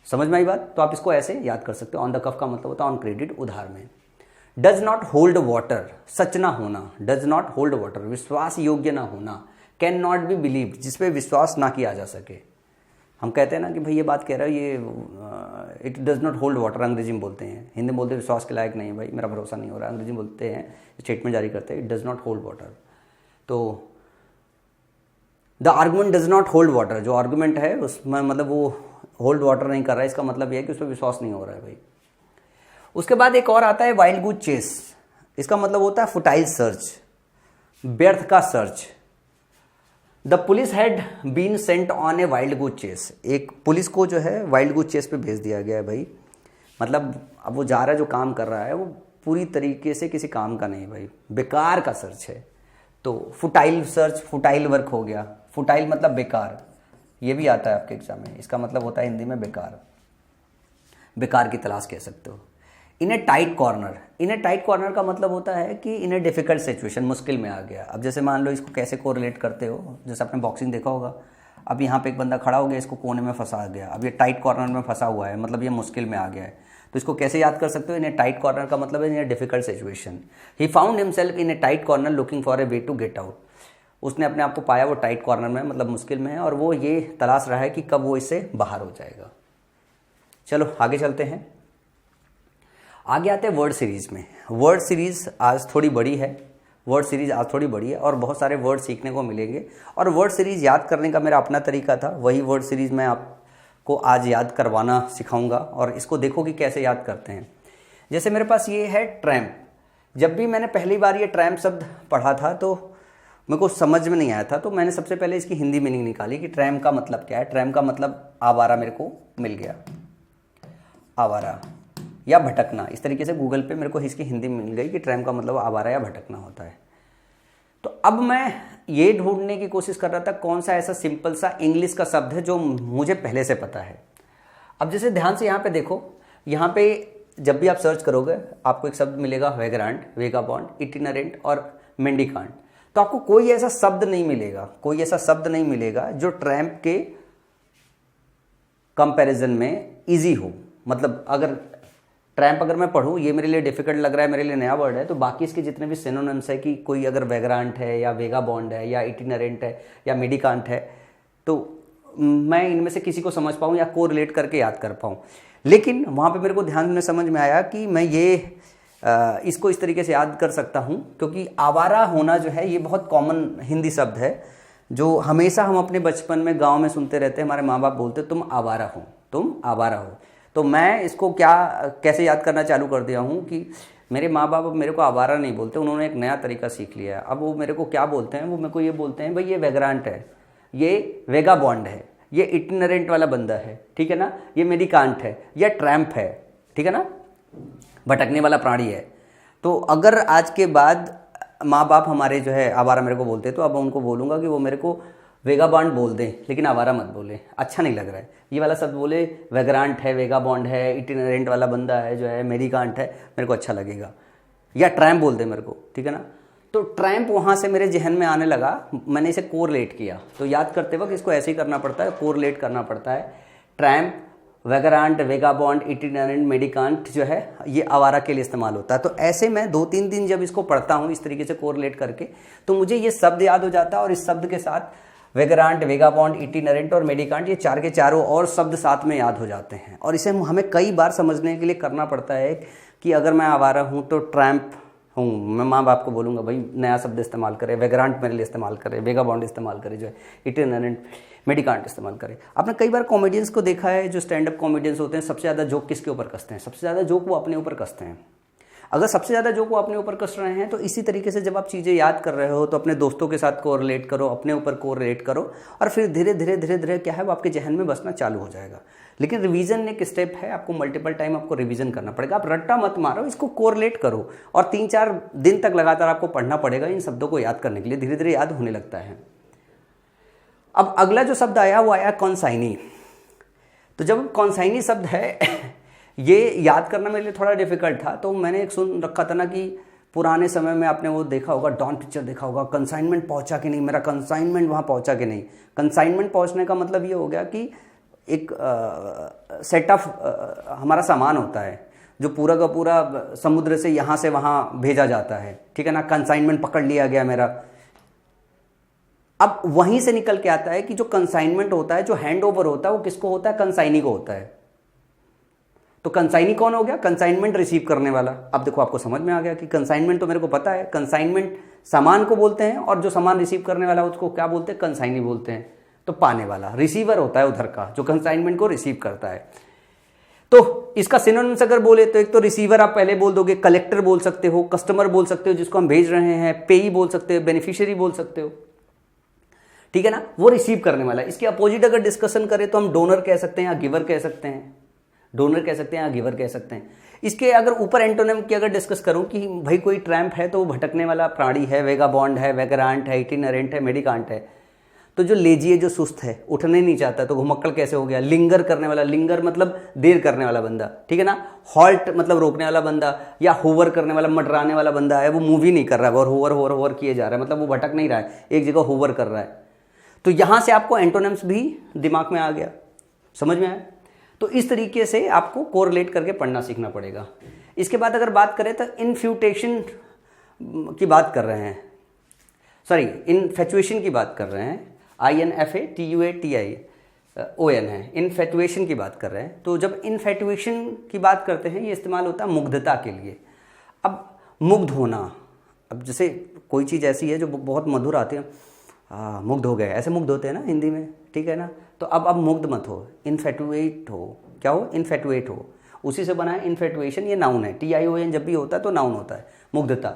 Speaker 1: समझ में आई बात? तो आप इसको ऐसे याद कर सकते हो। ऑन द कफ का मतलब होता है ऑन क्रेडिट, उधार में। डज नॉट होल्ड वाटर, सच ना होना। डज नॉट होल्ड वाटर, विश्वास योग्य ना होना। कैन नॉट बी बिलीव, जिसपे विश्वास ना किया जा सके। हम कहते हैं ना कि भाई ये बात कह रहा है, ये it does not hold water, अंग्रेजी में बोलते हैं। हिंदी में बोलते हैं विश्वास के लायक नहीं है, भाई मेरा भरोसा नहीं हो रहा। अंग्रेजी में बोलते हैं, स्टेटमेंट जारी करते हैं, it does not hold water. तो the argument does not hold water, जो आर्गूमेंट है उसमें मतलब वो होल्ड वाटर नहीं कर रहा है, इसका मतलब यह है कि उस पर विश्वास नहीं हो रहा है भाई। उसके बाद एक और आता है वाइल्ड गूज चेस। इसका मतलब होता है फुटाइल सर्च, व्यर्थ का search. The police had been sent on a wild goose chase. एक पुलिस को जो है वाइल्ड गूज चेस पे भेज दिया गया है भाई। मतलब अब वो जा रहा है, जो काम कर रहा है वो पूरी तरीके से किसी काम का नहीं भाई, बेकार का सर्च है। तो फुटाइल सर्च, फुटाइल वर्क हो गया। फुटाइल मतलब बेकार, ये भी आता है आपके एग्जाम में। इसका मतलब होता है हिंदी में बेकार, बेकार की तलाश कह सकते हो। In a tight corner, in a tight corner का मतलब होता है कि इन ए डिफिकल्ट सिचुएशन, मुश्किल में आ गया। अब जैसे मान लो, इसको कैसे कोरिलेट करते हो, जैसे आपने बॉक्सिंग देखा होगा। अब यहाँ पे एक बंदा खड़ा हो गया, इसको कोने में फंसा गया। अब ये टाइट कॉर्नर में फंसा हुआ है, मतलब ये मुश्किल में आ गया है। तो इसको कैसे याद कर सकते हो? इन ए टाइट कॉर्नर का मतलब है in a difficult situation. He found himself in a tight corner looking for a way to get out. उसने अपने आप को पाया वो टाइट कॉर्नर में, मतलब मुश्किल में है, और वो ये तलाश रहा है कि कब वो इससे बाहर हो जाएगा। चलो आगे चलते हैं। आगे आते हैं वर्ड सीरीज में। वर्ड सीरीज आज थोड़ी बड़ी है, वर्ड सीरीज आज थोड़ी बड़ी है और बहुत सारे वर्ड सीखने को मिलेंगे। और वर्ड सीरीज याद करने का मेरा अपना तरीका था, वही वर्ड सीरीज मैं को आज याद करवाना सिखाऊंगा और इसको देखो कि कैसे याद करते हैं। जैसे मेरे पास ये है ट्रैम्प। जब भी मैंने पहली बार ये ट्रैम्प शब्द पढ़ा था तो मेरे को समझ में नहीं आया था, तो मैंने सबसे पहले इसकी हिंदी मीनिंग निकाली कि ट्रैम्प का मतलब क्या है। ट्रैम्प का मतलब आवारा मेरे को मिल गया, आवारा या भटकना। इस तरीके से गूगल पे मेरे को इसकी हिंदी मिल गई कि ट्रैम्प का मतलब आवारा या भटकना होता है। तो अब मैं ये ढूंढने की कोशिश कर रहा था कौन सा ऐसा सिंपल सा इंग्लिश का शब्द है जो मुझे पहले से पता है। अब जैसे ध्यान से यहाँ पे देखो, यहाँ पे जब भी आप सर्च करोगे आपको एक शब्द मिलेगा वेग्रांट, वेगाबॉन्ड, इटिनरेंट और मेंडिकांट। तो आपको कोई ऐसा शब्द नहीं मिलेगा, कोई ऐसा शब्द नहीं मिलेगा जो ट्रैम्प के कंपैरिजन में इजी हो। मतलब अगर ट्रैम्प अगर मैं पढ़ूँ, ये मेरे लिए डिफिकल्ट लग रहा है, मेरे लिए नया वर्ड है, तो बाकी इसके जितने भी सिनोनिम्स है कि कोई अगर वेग्रांट है या वेगाबॉन्ड है या इटिनरेंट है या मेडिकांट है, तो मैं इनमें से किसी को समझ पाऊँ या को रिलेट करके याद कर पाऊँ। लेकिन वहाँ पे मेरे को ध्यान में समझ में आया कि मैं ये इसको इस तरीके से याद कर सकता हूँ, क्योंकि आवारा होना जो है ये बहुत कॉमन हिंदी शब्द है जो हमेशा हम अपने बचपन में गाँव में सुनते रहते हैं। हमारे माँ बाप बोलते तुम आवारा हो, तुम आवारा हो। तो मैं इसको कैसे याद करना चालू कर दिया हूँ कि मेरे माँ बाप अब मेरे को आवारा नहीं बोलते, उन्होंने एक नया तरीका सीख लिया है। अब वो मेरे को क्या बोलते हैं, वो मेरे को ये बोलते हैं भाई ये वेग्रांट है, ये वेगाबॉन्ड है, ये इटिनरेंट वाला बंदा है, ठीक है ना, ये मेडिकांट है, या ट्रैम्प है, ठीक है ना, भटकने वाला प्राणी है। तो अगर आज के बाद माँ बाप हमारे जो है आवारा मेरे को बोलते हैं, तो अब उनको बोलूँगा कि वो मेरे को वेगाबॉन्ड बोल दें, लेकिन आवारा मत बोले, अच्छा नहीं लग रहा है। ये वाला शब्द बोले, वेग्रांट है, वेगाबॉन्ड है, इटिनरेंट वाला बंदा है जो है, मेडिकांट है, मेरे को अच्छा लगेगा। या ट्रैम्प बोल दे मेरे को, ठीक है ना। तो ट्रैम्प वहाँ से मेरे जहन में आने लगा, मैंने इसे कोरिलेट किया। तो याद करते वक्त इसको ऐसे ही करना पड़ता है, कोरिलेट करना पड़ता है। ट्रैम्प, वेग्रांट, वेगाबॉन्ड, इटिनरेंट, मेडिकांट जो है ये आवारा के लिए इस्तेमाल होता है। तो ऐसे मैं 2-3 दिन जब इसको पढ़ता हूँ इस तरीके से कोरिलेट करके, तो मुझे ये शब्द याद हो जाता है और इस शब्द के साथ वेग्रांट, वेगाबॉन्ड, इटिनरेंट और मेडिकांट, ये चार के चारों और शब्द साथ में याद हो जाते हैं। और इसे हमें कई बार समझने के लिए करना पड़ता है कि अगर मैं आवारा हूँ तो ट्रैम्प हूँ, मैं माँ बाप को बोलूँगा भाई नया शब्द इस्तेमाल करें, वेग्रांट मेरे लिए इस्तेमाल करें, वेगाबॉन्ड इस्तेमाल करें, जो है इटिनरेंट, मेडिकांट इस्तेमाल करें। आपने कई बार कॉमेडियंस को देखा है, जो स्टैंड अप कॉमेडियंस होते हैं, सबसे ज़्यादा जोक किसके ऊपर कसते हैं? सबसे ज़्यादा जोक वो अपने ऊपर कसते हैं। अगर सबसे ज़्यादा जोक वो अपने ऊपर कस रहे हैं, तो इसी तरीके से जब आप चीज़ें याद कर रहे हो तो अपने दोस्तों के साथ कोरिलेट करो, अपने ऊपर कोरिलेट करो, और फिर धीरे धीरे क्या है वो आपके जहन में बसना चालू हो जाएगा। लेकिन रिवीजन एक स्टेप है, आपको मल्टीपल टाइम आपको रिवीजन करना पड़ेगा। आप रट्टा मत मारो, इसको कोरिलेट करो और 3-4 दिन तक लगातार आपको पढ़ना पड़ेगा इन शब्दों को याद करने के लिए। धीरे धीरे याद होने लगता है। अब अगला जो शब्द आया वो आया कॉन्साइनी। तो जब कॉन्साइनी शब्द है ये याद करना मेरे लिए थोड़ा डिफिकल्ट था। तो मैंने एक सुन रखा था ना कि पुराने समय में आपने वो देखा होगा, डॉन पिक्चर देखा होगा, कंसाइनमेंट पहुंचा कि नहीं, मेरा कंसाइनमेंट वहाँ पहुंचा कि नहीं। कंसाइनमेंट पहुंचने का मतलब ये हो गया कि एक सेट ऑफ हमारा सामान होता है जो पूरा का पूरा समुद्र से यहाँ से वहाँ भेजा जाता है, ठीक है ना। कंसाइनमेंट पकड़ लिया गया मेरा। अब वहीं से निकल के आता है कि जो कंसाइनमेंट होता है, जो हैंड ओवर होता है, वो किसको होता है? कंसाइनी को होता है। तो कंसाइनी कौन हो गया? कंसाइनमेंट रिसीव करने वाला। अब देखो आपको समझ में आ गया कि कंसाइनमेंट तो मेरे को पता है, कंसाइनमेंट सामान को बोलते हैं और जो सामान रिसीव करने वाला उसको क्या बोलते हैं? कंसाइनी बोलते हैं। तो पाने वाला रिसीवर होता है उधर का, जो कंसाइनमेंट को रिसीव करता है। तो इसका सिनोनिम्स अगर बोले तो एक तो रिसीवर आप पहले बोल दोगे, कलेक्टर बोल सकते हो, कस्टमर बोल सकते हो जिसको हम भेज रहे हैं, पेई बोल सकते हो, बेनिफिशियरी बोल सकते हो, ठीक है ना, वो रिसीव करने वाला है। इसके अपोजिट अगर डिस्कशन करें तो हम डोनर कह सकते हैं या गिवर कह सकते हैं, डोनर कह सकते हैं या गिवर कह सकते हैं। इसके अगर ऊपर एंटोनिम की अगर डिस्कस करूं कि भाई कोई ट्रैम्प है तो वो भटकने वाला प्राणी है, वेगाबॉन्ड है, वेग्रांट है, इटिनरेंट है, मेडिकांट है। तो जो लेजी है, जो सुस्त है, उठने नहीं चाहता, तो घुमक्कड़ कैसे हो गया? लिंगर करने वाला, लिंगर मतलब देर करने वाला बंदा, ठीक है ना। हॉल्ट मतलब रोकने वाला बंदा, या होवर करने वाला, मंडराने वाला बंदा है, वो मूवी नहीं कर रहा है और होवर किए जा रहा है, मतलब वो भटक नहीं रहा है, एक जगह होवर कर रहा है। तो यहां से आपको एंटोनिम्स भी दिमाग में आ गया, समझ में आया। तो इस तरीके से आपको कोरिलेट करके पढ़ना सीखना पड़ेगा। इसके बाद अगर बात करें तो इनफ्यूटेशन की बात कर रहे हैं, सॉरी इनफैचुएशन की बात कर रहे हैं, INFATUATION है, इनफैचुएशन की बात कर रहे हैं। तो जब इनफैचुएशन की बात करते हैं ये इस्तेमाल होता है मुग्धता के लिए। अब मुग्ध होना, अब जैसे कोई चीज़ ऐसी है जो बहुत मधुर आती है, मुग्ध हो गए, ऐसे मुग्ध होते हैं ना हिंदी में, ठीक है ना। तो अब मुग्ध मत हो, इन्फेटुएट हो। क्या हो? इन्फेटुएट हो। उसी से बना है इन्फेटुएशन, ये नाउन है। TION जब भी होता है तो नाउन होता है, मुग्धता।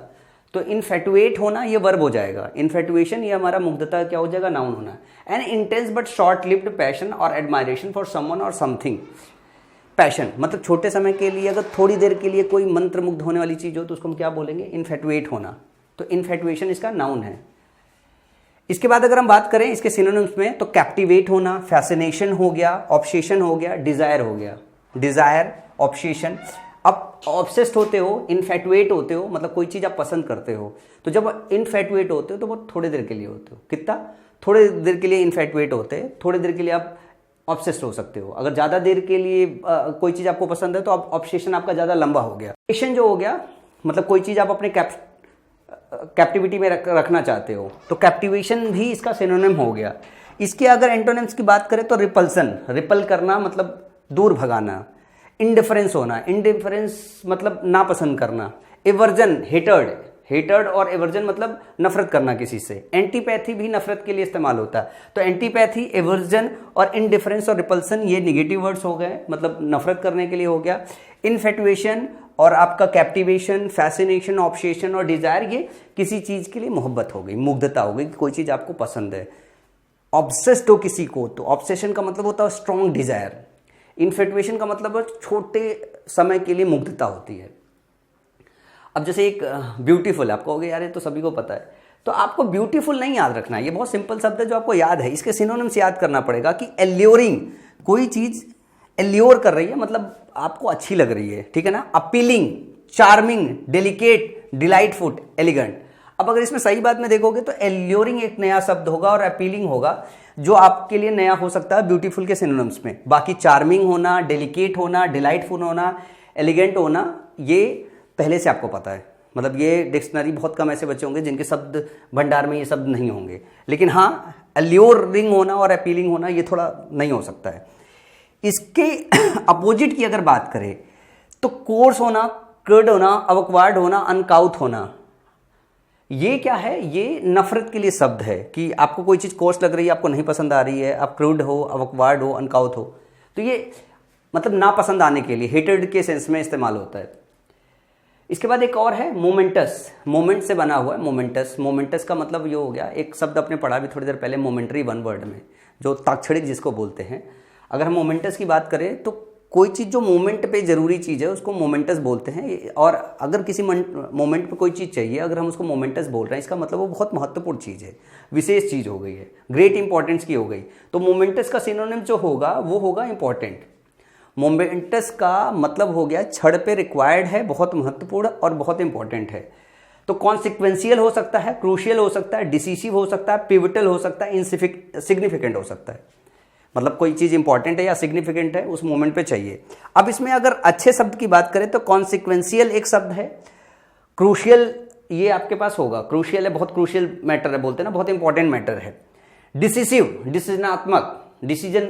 Speaker 1: तो इन्फेटुएट होना ये वर्ब हो जाएगा, इन्फेटुएशन ये हमारा मुग्धता क्या हो जाएगा, नाउन होना। N intense but short lived passion और एडमायरेशन फॉर समवन और समथिंग। पैशन मतलब छोटे समय के लिए, अगर थोड़ी देर के लिए कोई मंत्र मुग्ध होने वाली चीज़ हो तो उसको हम क्या बोलेंगे, इन्फेटुएट होना। तो इन्फेटुएशन इसका नाउन है। इसके बाद अगर हम बात करें इसके सिनोनिम्स में, तो कैप्टिवेट होना, फैसिनेशन हो गया, ऑब्सेशन हो गया, डिजायर हो गया। Dzire, obsession. अब ऑब्सेस्ड होते हो, इन्फेटुएट होते हो, मतलब कोई चीज़ आप पसंद करते हो। तो जब इन्फेटुएट होते हो तो वो थोड़ी देर के लिए होते हो। कितना? थोड़ी देर के लिए इन्फेटुएट होते हैं, थोड़ी देर के लिए आप ऑब्सेस्ड हो सकते हो। अगर ज़्यादा देर के लिए कोई चीज़ आपको पसंद है तो आप ऑब्सेशन आपका ज़्यादा लंबा हो गया। ऑब्सेशन जो हो गया मतलब कोई चीज़ आप अपने कैप्टिविटी में रखना चाहते हो, तो कैप्टिवेशन भी इसका सिनोनिम हो गया। इसके अगर एंटोनिम्स की बात करें तो रिपल्सन, रिपल करना मतलब दूर भगाना। इंडिफरेंस होना, इंडिफरेंस मतलब नापसंद करना। एवर्जन, हेटर्ड, हेटर्ड और एवर्जन मतलब नफरत करना किसी से। एंटीपैथी भी नफरत के लिए इस्तेमाल होता है। तो एंटीपैथी, एवर्जन और इंडिफरेंस और रिपल्सन ये निगेटिव वर्ड्स हो गए, मतलब नफरत करने के लिए हो गया। इन्फेटुएशन और आपका कैप्टिवेशन, फैसिनेशन, ऑब्सेशन और डिजायर ये किसी चीज के लिए मोहब्बत हो गई, मुग्धता हो गई, कोई चीज आपको पसंद है। ऑब्सेस्ड हो किसी को तो ऑब्सेशन का मतलब होता है स्ट्रॉन्ग डिजायर। इन्फेटुएशन का मतलब है छोटे समय के लिए मुग्धता होती है। अब जैसे एक ब्यूटीफुल, आप कहोगे यार ये तो सभी को पता है, तो आपको ब्यूटीफुल नहीं याद रखना है, ये बहुत सिंपल शब्द है जो आपको याद है। इसके सिनोनिम्स याद करना पड़ेगा कि एल्योरिंग, कोई चीज एल्योर कर रही है मतलब आपको अच्छी लग रही है, ठीक है ना। Appealing, charming, delicate, delightful, elegant. अब अगर इसमें सही बात में देखोगे तो एल्योरिंग एक नया शब्द होगा और अपीलिंग होगा जो आपके लिए नया हो सकता है ब्यूटीफुल के सिनोनिम्स में। बाकी चार्मिंग होना, डेलिकेट होना, डिलाइटफुल होना, एलिगेंट होना ये पहले से आपको पता है। मतलब ये डिक्शनरी बहुत कम ऐसे बच्चे होंगे जिनके शब्द भंडार में ये शब्द नहीं होंगे। लेकिन हाँ, एल्योरिंग होना और अपीलिंग होना ये थोड़ा नहीं हो सकता है। इसके अपोजिट की अगर बात करें तो कोर्स होना, कर्ड होना, अवक्वार्ड होना, अनकाउथ होना, ये क्या है, ये नफरत के लिए शब्द है कि आपको कोई चीज़ कोर्स लग रही है, आपको नहीं पसंद आ रही है, आप क्रूड हो, अवक्वार्ड हो, अनकाउथ हो, तो ये मतलब नापसंद आने के लिए, हेटेड के सेंस में इस्तेमाल होता है। इसके बाद एक और है मोमेंटस, मोमेंट से बना हुआ है मोमेंटस। मोमेंटस का मतलब ये हो गया, एक शब्द अपने पढ़ा भी थोड़ी देर पहले, मोमेंट्री, वन वर्ड में, जो ताक्षणिक जिसको बोलते हैं। अगर हम मोमेंटस की बात करें तो कोई चीज़ जो मोमेंट पे जरूरी चीज़ है उसको मोमेंटस बोलते हैं। और अगर किसी मोमेंट पे कोई चीज़ चाहिए, अगर हम उसको मोमेंटस बोल रहे हैं, इसका मतलब वो बहुत महत्वपूर्ण चीज़ है, विशेष चीज़ हो गई है, ग्रेट इंपॉर्टेंस की हो गई। तो मोमेंटस का सिनोनिम जो होगा वो होगा इंपॉर्टेंट। मोमेंटस का मतलब हो गया क्षण पे रिक्वायर्ड है, बहुत महत्वपूर्ण और बहुत इंपॉर्टेंट है। तो कॉन्सिक्वेंशियल हो सकता है, क्रूशियल हो सकता है, डिसीसिव हो सकता है, पिवटल हो सकता है, सिग्निफिकेंट हो सकता है। मतलब कोई चीज़ इंपॉर्टेंट है या सिग्निफिकेंट है, उस मोमेंट पे चाहिए। अब इसमें अगर अच्छे शब्द की बात करें तो कॉन्सिक्वेंशियल एक शब्द है, क्रूशियल ये आपके पास होगा, क्रूशियल है, बहुत क्रूशियल मैटर है, बोलते हैं ना, बहुत इंपॉर्टेंट मैटर है। डिसिसिव, डिसीजनात्मक, डिसीजन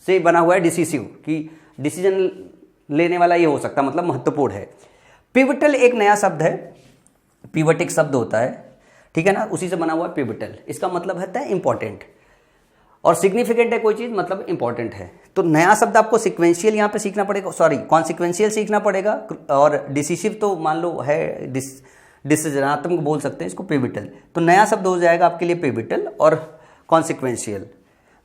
Speaker 1: से बना हुआ है, डिसिसिव कि डिसीजन लेने वाला ये हो सकता है, मतलब महत्वपूर्ण है। पिवटल एक नया शब्द है, पिवट एक शब्द होता है, ठीक है ना, उसी से बना हुआ है पिवटल। इसका मतलब होता है इंपॉर्टेंट, और सिग्निफिकेंट है कोई चीज मतलब इंपॉर्टेंट है। तो नया शब्द आपको सिक्वेंशियल यहाँ पे सीखना पड़ेगा, सॉरी कॉन्सिक्वेंशियल सीखना पड़ेगा, और डिसिसिव तो मान लो है, डिसीजनात्मक बोल सकते हैं इसको, पिवटल। तो नया शब्द हो जाएगा आपके लिए पिवटल और कॉन्सिक्वेंशियल,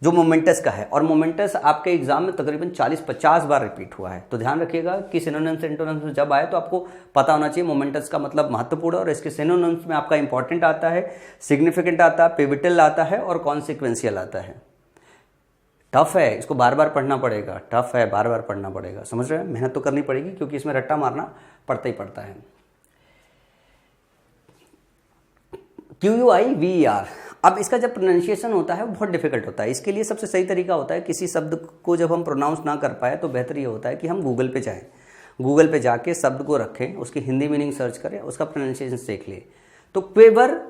Speaker 1: जो मोमेंटस का है। और मोमेंटस आपके एग्जाम में तकरीबन 40-50 बार रिपीट हुआ है। तो ध्यान रखिएगा कि सिनोनिम्स एंटोनिम्स जब आए तो आपको पता होना चाहिए मोमेंटस का मतलब महत्वपूर्ण, और इसके सिनोनिम्स में आपका इंपॉर्टेंट आता है, सिग्निफिकेंट आता है, पिवटल आता है और कॉन्सिक्वेंशियल आता है। टफ है, इसको बार बार पढ़ना पड़ेगा, टफ है, बार बार पढ़ना पड़ेगा, समझ रहे हैं। मेहनत तो करनी पड़ेगी क्योंकि इसमें रट्टा मारना पड़ता ही पड़ता है। QUIVER, अब इसका जब प्रोनाउंसिएशन होता है वो बहुत डिफिकल्ट होता है। इसके लिए सबसे सही तरीका होता है, किसी शब्द को जब हम प्रोनाउंस ना कर पाए तो बेहतर ये होता है कि हम गूगल पे जाएं, गूगल पे जाके शब्द को रखें, उसकी हिंदी मीनिंग सर्च करें, उसका प्रोनाउंसिएशन सीख लें। तो क्वेवर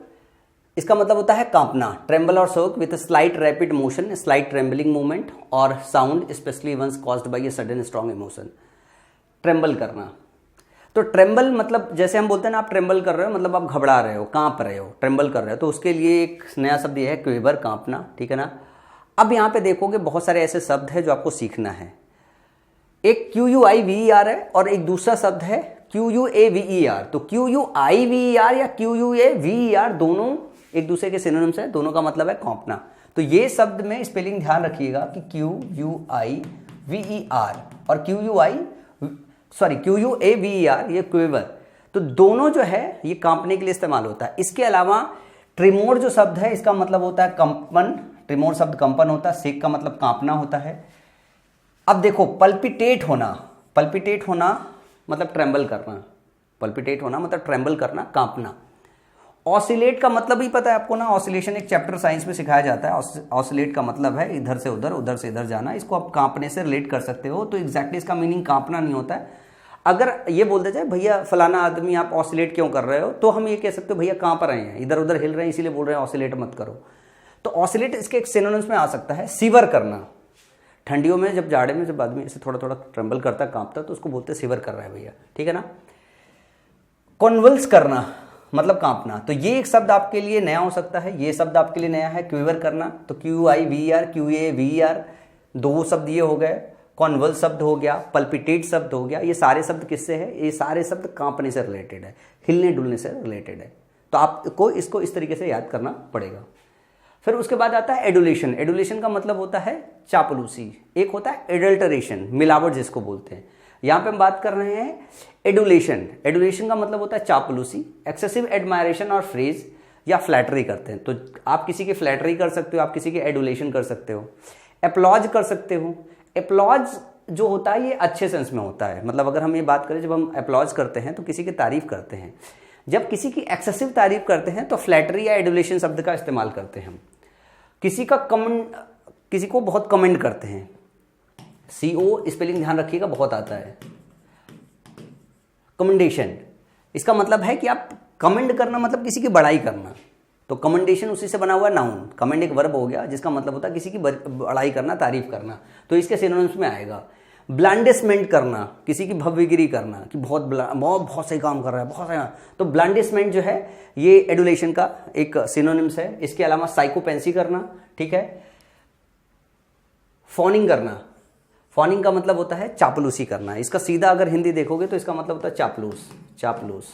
Speaker 1: इसका मतलब होता है कांपना, ट्रेम्बल और shake with slight rapid motion, slight trembling movement और sound especially ones caused by a sudden strong emotion. Tremble करना, तो ट्रेम्बल मतलब जैसे हम बोलते हैं ना, आप ट्रेम्बल कर रहे हो मतलब आप घबरा रहे हो, कांप रहे हो, ट्रेम्बल कर रहे हो, तो उसके लिए एक नया शब्द ये है क्वेवर, कांपना, ठीक है ना। अब यहाँ पे देखोगे बहुत सारे ऐसे शब्द हैं जो आपको सीखना है। एक QUIVER है और एक दूसरा शब्द है QUAVER। तो QUIVER या QUAVER दोनों एक दूसरे के सिनोनिम्स है, दोनों का मतलब है कांपना। तो ये शब्द में स्पेलिंग ध्यान रखिएगा कि QUIVER और QUAVER ये क्वेवर, तो दोनों जो है ये कांपने के लिए इस्तेमाल होता है। इसके अलावा ट्रिमोर जो शब्द है इसका मतलब होता है कंपन, ट्रिमोर शब्द कंपन होता है, सेक का मतलब कांपना होता है। अब देखो पल्पिटेट होना, पल्पिटेट होना मतलब ट्रेम्बल करना, पल्पिटेट होना मतलब ट्रेम्बल करना, कांपना। ऑसिलेट का मतलब ही पता है आपको ना, ऑसिलेशन एक चैप्टर साइंस में सिखाया जाता है। ऑसिलेट का मतलब है इधर से उधर, उधर से इधर जाना, इसको आप कांपने से रिलेट कर सकते हो। तो एग्जैक्टली इसका मीनिंग कांपना नहीं होता है। अगर ये बोलते जाए भैया फलाना आदमी आप ऑसिलेट क्यों कर रहे हो, तो हम ये कह सकते हो भैया कांप रहे हैं, इधर उधर हिल रहे हैं, इसीलिए बोल रहे हैं ऑसिलेट मत करो। तो ऑसिलेट इसके एक सिनोनिम्स में आ सकता है सिवर करना। ठंडियों में जब जाड़े में जब आदमी ऐसे थोड़ा थोड़ा ट्रम्बल करता है, कांपता है, तो उसको बोलते हैं सिवर कर रहा है भैया, ठीक है ना। कॉन्वल्स करना मतलब कांपना, तो ये एक शब्द आपके लिए नया हो सकता है, ये शब्द आपके लिए नया है क्वेवर करना। तो QIVER QAVER दो शब्द ये हो गए, कॉन्वल शब्द हो गया, पल्पिटेट शब्द हो गया। ये सारे शब्द किससे है, ये सारे शब्द कांपने से रिलेटेड है, हिलने डुलने से रिलेटेड है। तो आपको इसको इस तरीके से याद करना पड़ेगा। फिर उसके बाद आता है एडुलेशन। एडुलेशन का मतलब होता है चापलूसी। एक होता है एडल्टरेशन, मिलावट जिसको बोलते हैं। यहाँ पे हम बात कर रहे हैं एडुलेशन। एडुलेशन का मतलब होता है चापलूसी, एक्सेसिव एडमायरेशन और फ्रेज या फ्लैटरी करते हैं। तो आप किसी की फ्लैटरी कर सकते हो, आप किसी की एडुलेशन कर सकते हो, एप्लॉज कर सकते हो। एप्लॉज जो होता है ये अच्छे सेंस में होता है, मतलब अगर हम ये बात करें जब हम एप्लॉज करते हैं तो किसी की तारीफ करते हैं। जब किसी की एक्सेसिव तारीफ करते हैं तो फ्लैटरी या एडुलेशन शब्द का इस्तेमाल करते हैं हम। किसी का कमेंट, किसी को बहुत कमेंट करते हैं, CO स्पेलिंग ध्यान रखिएगा बहुत आता है, कमेंडेशन। इसका मतलब है कि आप कमेंड करना मतलब किसी की बड़ाई करना। तो कमेंडेशन उसी से बना हुआ नाउन, कमेंड एक वर्ब हो गया जिसका मतलब होता है किसी की बड़ाई करना, तारीफ करना, तो इसके सिनोनिम्स में आएगा। ब्लांडिसमेंट करना, किसी की भव्यगिरी करना कि बहुत सही काम कर रहा है, बहुत सही। तो ब्लांडिसमेंट जो है ये एडुलेशन का एक सिनोनिम्स है। इसके अलावा साइकोपेंसी करना, ठीक है। फॉनिंग करना, फॉनिंग का मतलब होता है चापलूसी करना। इसका सीधा अगर हिंदी देखोगे तो इसका मतलब होता है चापलूस। चापलूस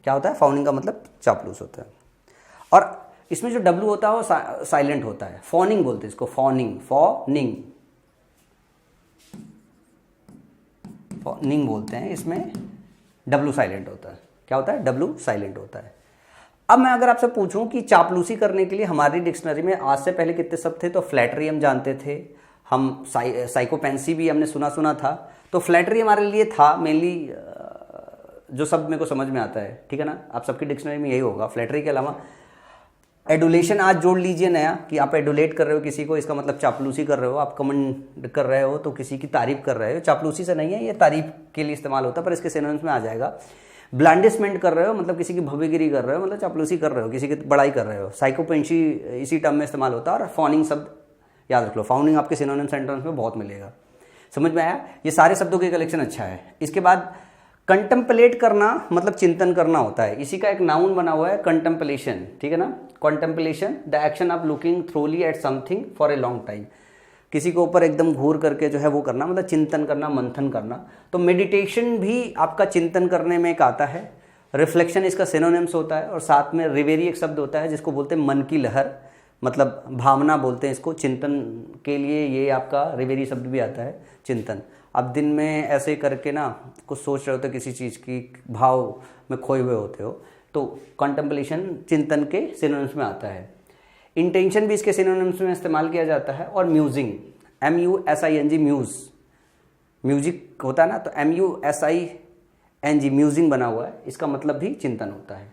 Speaker 1: क्या होता है, फॉनिंग का मतलब चापलूस होता है। और इसमें जो W होता है वो साइलेंट होता है, फॉनिंग बोलते हैं इसको, फॉनिंग, फॉनिंग, फॉनिंग बोलते हैं। इसमें W साइलेंट होता है। क्या होता है, W साइलेंट होता है। अब मैं अगर आपसे पूछूं कि चापलूसी करने के लिए हमारी डिक्शनरी में आज से पहले कितने शब्द थे, तो फ्लैटरी हम जानते थे, हम साइकोपेंसी भी हमने सुना था। तो फ्लैटरी हमारे लिए था मेनली जो शब्द मेरे को समझ में आता है, ठीक है ना। आप सबकी डिक्शनरी में यही होगा। फ्लैटरी के अलावा एडुलेशन आज जोड़ लीजिए नया, कि आप एडुलेट कर रहे हो किसी को, इसका मतलब चापलूसी कर रहे हो, आप कमेंट कर रहे हो तो किसी की तारीफ कर रहे हो। चापलूसी से नहीं है, ये तारीफ के लिए इस्तेमाल होता है, पर इसके सिनोनिम्स में आ जाएगा। ब्लांडिसमेंट कर रहे हो मतलब किसी की भव्यगिरी कर रहे हो, मतलब चापलूसी कर रहे हो, किसी की बड़ाई कर रहे हो। साइकोपेंसी इसी टर्म में इस्तेमाल होता है। और फॉनिंग शब्द याद रख लो, फाउंडिंग आपके सिनोनिम सेंटेंस में बहुत मिलेगा। समझ में आया, ये सारे शब्दों के कलेक्शन अच्छा है। इसके बाद कंटेम्पलेट करना मतलब चिंतन करना होता है। इसी का एक नाउन बना हुआ है कंटेम्पलेशन, ठीक है ना। Contemplation the action of looking thoroughly at something for a long time, किसी के ऊपर एकदम घूर करके जो है वो करना, मतलब चिंतन करना, मंथन करना। तो मेडिटेशन भी आपका चिंतन करने में एक आता है। रिफ्लेक्शन इसका सिनोनिम्स होता है। और साथ में रिवेरी एक शब्द होता है जिसको बोलते हैं मन की लहर, मतलब भावना बोलते हैं इसको। चिंतन के लिए ये आपका रिवेरी शब्द भी आता है, चिंतन। अब दिन में ऐसे करके ना कुछ सोच रहे होते किसी चीज़ की, भाव में खोए हुए होते हो, तो कंटेम्पलेशन चिंतन के सिनोनिम्स में आता है। इंटेंशन भी इसके सिनोनिम्स में इस्तेमाल किया जाता है। और म्यूजिंग, MUSING, म्यूज, म्यूजिक होता है ना, तो MUSING म्यूजिंग बना हुआ है, इसका मतलब भी चिंतन होता है।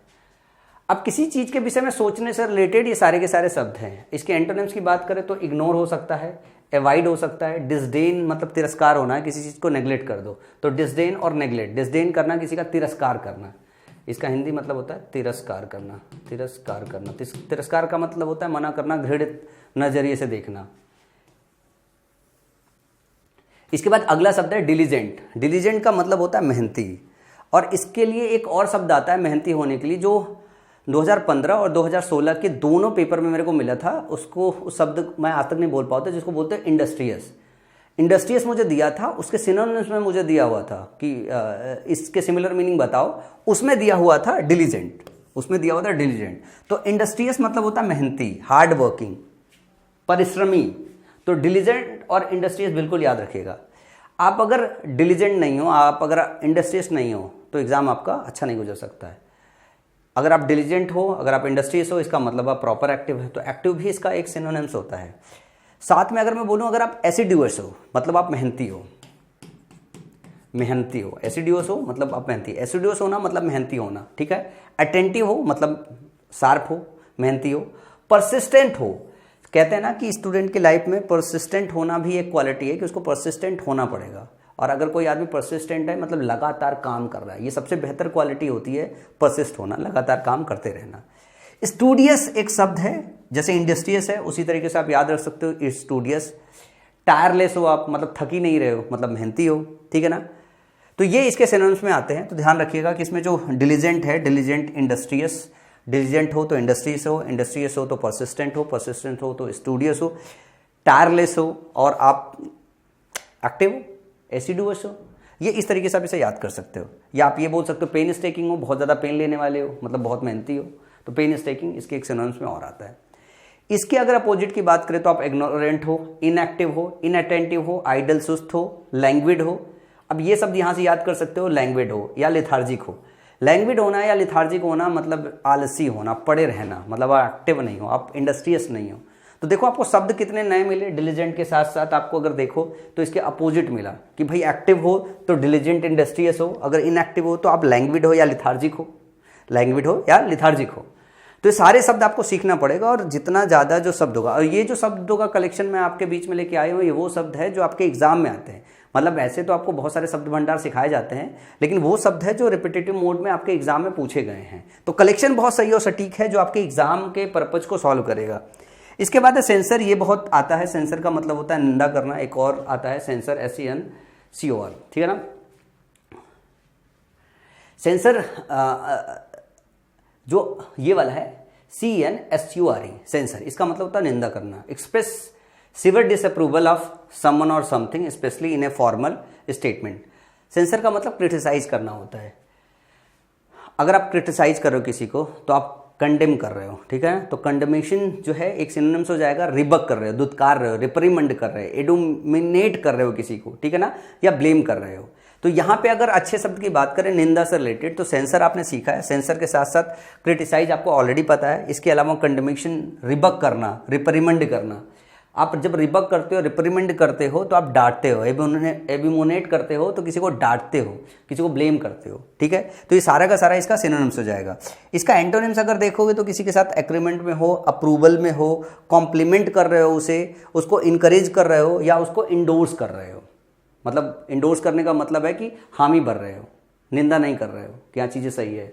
Speaker 1: अब किसी चीज़ के विषय में सोचने से रिलेटेड ये सारे के सारे शब्द हैं। इसके एंटोनिम्स की बात करें तो इग्नोर हो सकता है, एवॉइड हो सकता है, डिसडेन मतलब तिरस्कार होना है, किसी चीज़ को नेग्लेक्ट कर दो, तो डिसडेन और नेग्लेक्ट। डिसडेन करना, किसी का तिरस्कार करना, इसका हिंदी मतलब होता है तिरस्कार करना। तिरस्कार करना, तिरस्कार का मतलब होता है मना करना, घृणित नजरिए से देखना। इसके बाद अगला शब्द है डिलीजेंट। डिलीजेंट का मतलब होता है मेहनती, और इसके लिए एक और शब्द आता है मेहनती होने के लिए, जो 2015 और 2016 के दोनों पेपर में मेरे को मिला था। उसको, उस शब्द मैं आज तक नहीं बोल पाता, जिसको बोलते हैं इंडस्ट्रियस। इंडस्ट्रियस मुझे दिया था, उसके सिनोनिम्स में मुझे दिया हुआ था कि इसके सिमिलर मीनिंग बताओ, उसमें दिया हुआ था डिलीजेंट, उसमें दिया हुआ था डिलीजेंट। तो इंडस्ट्रियस मतलब होता है मेहनती, हार्ड वर्किंग, परिश्रमी। तो डिलीजेंट और इंडस्ट्रियस बिल्कुल याद रखिएगा। आप अगर डिलीजेंट नहीं हो, आप अगर इंडस्ट्रियस नहीं हो, तो एग्जाम आपका अच्छा नहीं गुजर सकता है। अगर आप डिलीजेंट हो, अगर आप इंडस्ट्रियस हो, इसका मतलब आप प्रॉपर एक्टिव है। तो एक्टिव भी इसका एक सिनोनिम्स होता है। साथ में अगर मैं बोलूं, अगर आप एसिड्यूअस हो मतलब आप मेहनती हो, मेहनती हो। एसिड्यूअस हो मतलब आप मेहनती, एसिड्यूअस होना मतलब मेहनती होना, ठीक है। अटेंटिव हो मतलब शार्प हो, मेहनती हो। परसिस्टेंट हो, कहते हैं ना कि स्टूडेंट की लाइफ में परसिस्टेंट होना भी एक क्वालिटी है कि उसको परसिस्टेंट होना पड़ेगा। और अगर कोई आदमी परसिस्टेंट है मतलब लगातार काम कर रहा है, ये सबसे बेहतर क्वालिटी होती है, परसिस्ट होना, लगातार काम करते रहना। स्टूडियस एक शब्द है, जैसे इंडस्ट्रियस है उसी तरीके से आप याद रख सकते हो स्टूडियस। टायरलेस हो आप मतलब थक ही नहीं रहे हो, मतलब मेहनती हो, ठीक है ना। तो ये इसके सिनोनिम्स में आते हैं। तो ध्यान रखिएगा कि इसमें जो डिलीजेंट है, डिलीजेंट इंडस्ट्रियस, डिलीजेंट हो तो इंडस्ट्रियस हो, इंडस्ट्रियस हो तो परसिस्टेंट हो, परसिस्टेंट हो तो स्टूडियस हो, टायरलेस हो और आप एक्टिव हो, एसिडुअस हो। ये इस तरीके से आप इसे याद कर सकते हो। या आप ये बोल सकते हो पेन स्टेकिंग हो, बहुत ज़्यादा पेन लेने वाले हो, मतलब बहुत मेहनती हो, तो पेन स्टेकिंग इसके एक सिनोनिम्स में और आता है। इसके अगर अपोजिट की बात करें तो आप इग्नोरेंट हो, इनएक्टिव हो, इनअटेंटिव हो, आइडल सुस्त हो, लैंग्विड हो। अब ये शब्द यहाँ से याद कर सकते हो, लैंग्विड हो या लेथार्जिक हो। लैंग्विड होना या लेथार्जिक होना मतलब आलसी होना, पड़े रहना, मतलब आप एक्टिव नहीं हो, आप इंडस्ट्रियस नहीं हो। तो देखो आपको शब्द कितने नए मिले। डिलीजेंट के साथ साथ आपको अगर देखो तो इसके अपोजिट मिला कि भाई एक्टिव हो तो डिलीजेंट इंडस्ट्रियस हो, अगर इनएक्टिव हो तो आप लैंग्विड हो या लेथार्जिक हो, लैंग्विड हो या लेथार्जिक हो। तो ये सारे शब्द आपको सीखना पड़ेगा, और जितना ज़्यादा जो शब्द होगा, और ये जो शब्दों का कलेक्शन मैं आपके बीच में लेके आया हूँ, ये वो शब्द है जो आपके एग्जाम में आते हैं। मतलब ऐसे तो आपको बहुत सारे शब्द भंडार सिखाए जाते हैं, लेकिन वो शब्द है जो रिपीटेटिव मोड में आपके एग्जाम में पूछे गए हैं। तो कलेक्शन बहुत सही और सटीक है जो आपके एग्जाम के पर्पज को सॉल्व करेगा। इसके बाद है सेंसर, ये बहुत आता है। सेंसर का मतलब होता है निंदा करना। एक और आता है सेंसर, SENCOR, ठीक है ना। सेंसर जो ये वाला है CNSURE, सेंसर, इसका मतलब होता है निंदा करना। Express severe disapproval of someone और something especially in a formal statement. Censure का मतलब क्रिटिसाइज करना होता है। अगर आप क्रिटिसाइज कर रहे हो किसी को तो आप कंडेम कर रहे हो, ठीक है। तो कंडेमेशन जो है एक सिनोनिम्स हो जाएगा रिबक कर रहे हो, दुत्कार रहे हो, रिप्रीमेंड कर रहे हो, एडुमिनेट कर रहे हो किसी को, ठीक है ना, या ब्लेम कर रहे हो। तो यहाँ पे अगर अच्छे शब्द की बात करें निंदा से रिलेटेड, तो सेंसर आपने सीखा है। सेंसर के साथ साथ क्रिटिसाइज आपको ऑलरेडी पता है। इसके अलावा कंडेमेशन, रिबक करना, रिप्रीमेंड करना। आप जब रिबक करते हो, रिप्रीमेंड करते हो तो आप डांटते हो, एबिमोनेट करते हो तो किसी को डांटते हो, किसी को ब्लेम करते हो, ठीक है। तो ये सारा का सारा इसका सिनोनिम्स हो जाएगा। इसका एंटोनिम्स अगर देखोगे तो किसी के साथ एग्रीमेंट में हो, अप्रूवल में हो, कॉम्प्लीमेंट कर रहे हो उसे, उसको इनकरेज कर रहे हो, या उसको इंडोर्स कर रहे हो। मतलब इंडोर्स करने का मतलब है कि हामी भर रहे हो, निंदा नहीं कर रहे हो कि हाँ चीज़ें सही है।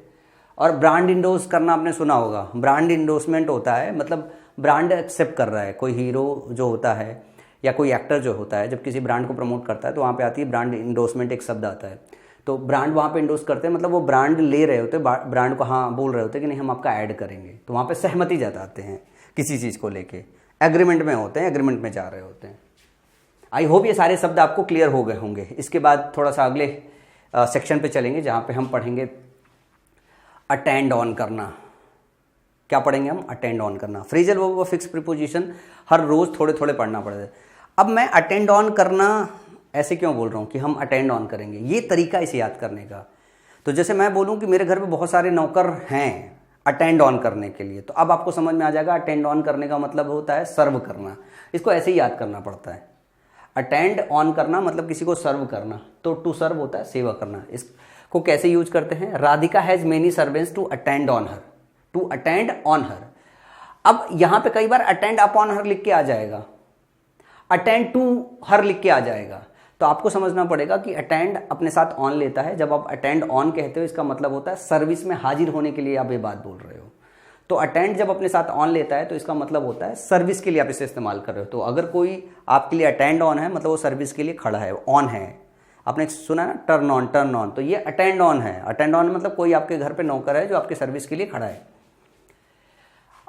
Speaker 1: और ब्रांड इंडोर्स करना आपने सुना होगा। ब्रांड इंडोर्समेंट होता है मतलब ब्रांड एक्सेप्ट कर रहा है। कोई हीरो जो होता है या कोई एक्टर जो होता है, जब किसी ब्रांड को प्रमोट करता है तो वहाँ पे आती है ब्रांड इंडोर्समेंट, एक शब्द आता है। तो ब्रांड वहाँ पे इंडोर्स करते हैं, मतलब वो ब्रांड ले रहे होते, ब्रांड को हाँ बोल रहे होते कि नहीं हम आपका ऐड करेंगे। तो वहाँ पे सहमति जताते हैं किसी चीज़ को लेके, एग्रीमेंट में होते हैं, एग्रीमेंट में जा रहे होते हैं। आई होप ये सारे शब्द आपको क्लियर हो गए होंगे। इसके बाद थोड़ा सा अगले सेक्शन पे चलेंगे जहाँ पे हम पढ़ेंगे अटेंड ऑन करना। क्या पढ़ेंगे हम? अटेंड ऑन करना। फ्रेजल वर्ब व फिक्स प्रीपोजिशन हर रोज थोड़े थोड़े पढ़ना पड़ता है। अब मैं अटेंड ऑन करना ऐसे क्यों बोल रहा हूँ कि हम अटेंड ऑन करेंगे, ये तरीका इसे याद करने का। तो जैसे मैं बोलूँ कि मेरे घर में बहुत सारे नौकर हैं अटेंड ऑन करने के लिए, तो अब आपको समझ में आ जाएगा अटेंड ऑन करने का मतलब होता है सर्व करना। इसको ऐसे ही याद करना पड़ता है। अटेंड ऑन करना मतलब किसी को सर्व करना, तो टू सर्व होता है सेवा करना। इसको कैसे यूज करते हैं? Radhika has many servants to attend on her, to attend on her. अब यहां पे कई बार अटेंड अपॉन हर लिख के आ जाएगा, अटेंड टू हर लिख के आ जाएगा। तो आपको समझना पड़ेगा कि अटेंड अपने साथ ऑन लेता है। जब आप अटेंड ऑन कहते हो इसका मतलब होता है सर्विस में हाजिर होने के लिए आप ये बात बोल रहे हो। तो अटेंड जब अपने साथ ऑन लेता है तो इसका मतलब होता है सर्विस के लिए आप इसे इस्तेमाल कर रहे हो। तो अगर कोई आपके लिए अटेंड ऑन है मतलब वो सर्विस के लिए खड़ा है, ऑन है। आपने सुना ना टर्न ऑन, तो ये अटेंड ऑन है। अटेंड ऑन मतलब कोई आपके घर पे नौकर है जो आपके सर्विस के लिए खड़ा है।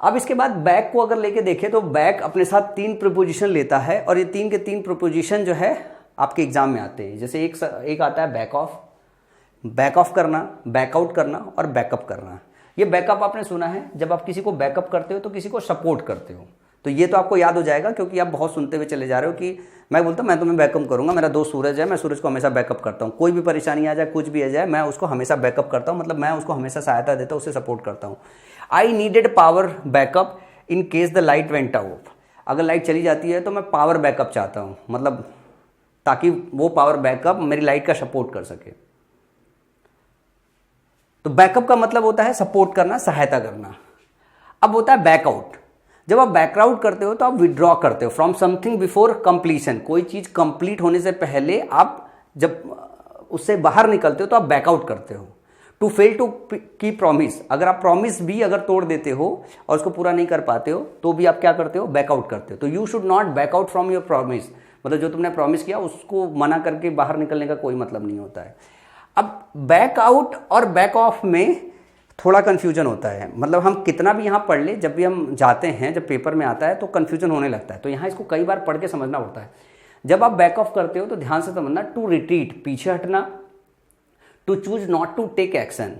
Speaker 1: अब इसके बाद बैक को अगर लेके देखें तो बैक अपने साथ 3 प्रीपोजिशन लेता है और ये 3 के 3 प्रीपोजिशन जो है आपके एग्जाम में आते हैं। जैसे एक आता है बैक ऑफ करना, बैकआउट करना और बैकअप करना। ये बैकअप आपने सुना है, जब आप किसी को बैकअप करते हो तो किसी को सपोर्ट करते हो। तो ये तो आपको याद हो जाएगा क्योंकि आप बहुत सुनते हुए चले जा रहे हो कि मैं बोलता हूँ मैं तुम्हें बैकअप करूंगा, मेरा दोस्त सूरज है, मैं सूरज को हमेशा बैकअप करता हूँ। कोई भी परेशानी आ जाए, कुछ भी आ जाए, मैं उसको हमेशा बैकअप करता हूँ, मतलब मैं उसको हमेशा सहायता देता हूँ, उसे सपोर्ट करता हूँ। I needed power backup in case the light went out. अगर लाइट चली जाती है तो मैं पावर बैकअप चाहता हूँ, मतलब ताकि वो पावर बैकअप मेरी लाइट का सपोर्ट कर सके। तो बैकअप का मतलब होता है सपोर्ट करना, सहायता करना। अब होता है बैकआउट। जब आप बैकआउट करते हो तो आप विड्रॉ करते हो फ्रॉम समथिंग बिफोर कंप्लीशन। कोई चीज कंप्लीट होने से पहले आप जब उससे बाहर निकलते हो तो आप बैकआउट करते हो। टू फेल टू की प्रॉमिस, अगर आप प्रॉमिस भी अगर तोड़ देते हो और उसको पूरा नहीं कर पाते हो तो भी आप क्या करते हो, बैकआउट करते हो। तो you should not back out from your promise, मतलब जो तुमने प्रॉमिस किया उसको मना करके बाहर निकलने का कोई मतलब नहीं होता है। अब बैकआउट और बैक ऑफ में थोड़ा कन्फ्यूजन होता है, मतलब हम कितना भी यहाँ पढ़ ले, जब भी हम जाते हैं, जब पेपर में आता है तो कन्फ्यूजन होने लगता है। तो यहाँ इसको कई बार पढ़ के समझना पड़ता है। जब आप बैक ऑफ करते हो तो ध्यान से समझना, टू रिट्रीट पीछे हटना, to choose not to take action,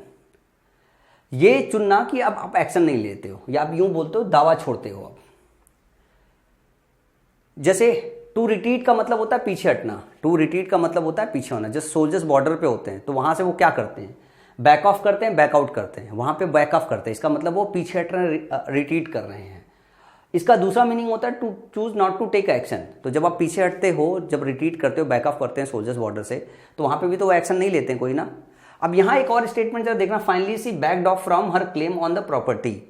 Speaker 1: ये चुनना कि अब आप एक्शन नहीं लेते हो, या आप यूं बोलते हो दावा छोड़ते हो। अब जैसे टू रिट्रीट का मतलब होता है पीछे हटना, टू रिट्रीट का मतलब होता है पीछे होना। जैसे सोल्जर्स बॉर्डर पे होते हैं तो वहां से वो क्या करते हैं, बैक ऑफ करते हैं, बैकआउट करते हैं। वहां पे बैक ऑफ करते हैं, इसका मतलब वो पीछे हट रहे हैं, रिट्रीट कर रहे हैं। इसका दूसरा मीनिंग होता है to choose not to take action. तो जब आप पीछे हटते हो, जब रिट्रीट करते हो, बैक ऑफ करते हैं सोल्जर्स बॉर्डर से, तो वहां पे भी तो एक्शन नहीं लेते हैं कोई ना। अब यहाँ एक और स्टेटमेंट जरा देखना, finally she backed off from her claim on the property.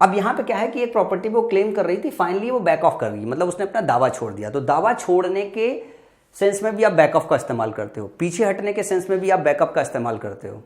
Speaker 1: अब यहाँ पे क्या है कि एक प्रॉपर्टी पे वो क्लेम कर रही थी, फाइनली वो बैक ऑफ कर गई, मतलब उसने अपना दावा छोड़ दिया। तो दावा छोड़ने के सेंस में भी आप बैक ऑफ का इस्तेमाल करते हो, पीछे हटने के सेंस में भी आप बैकअप का इस्तेमाल करते हो।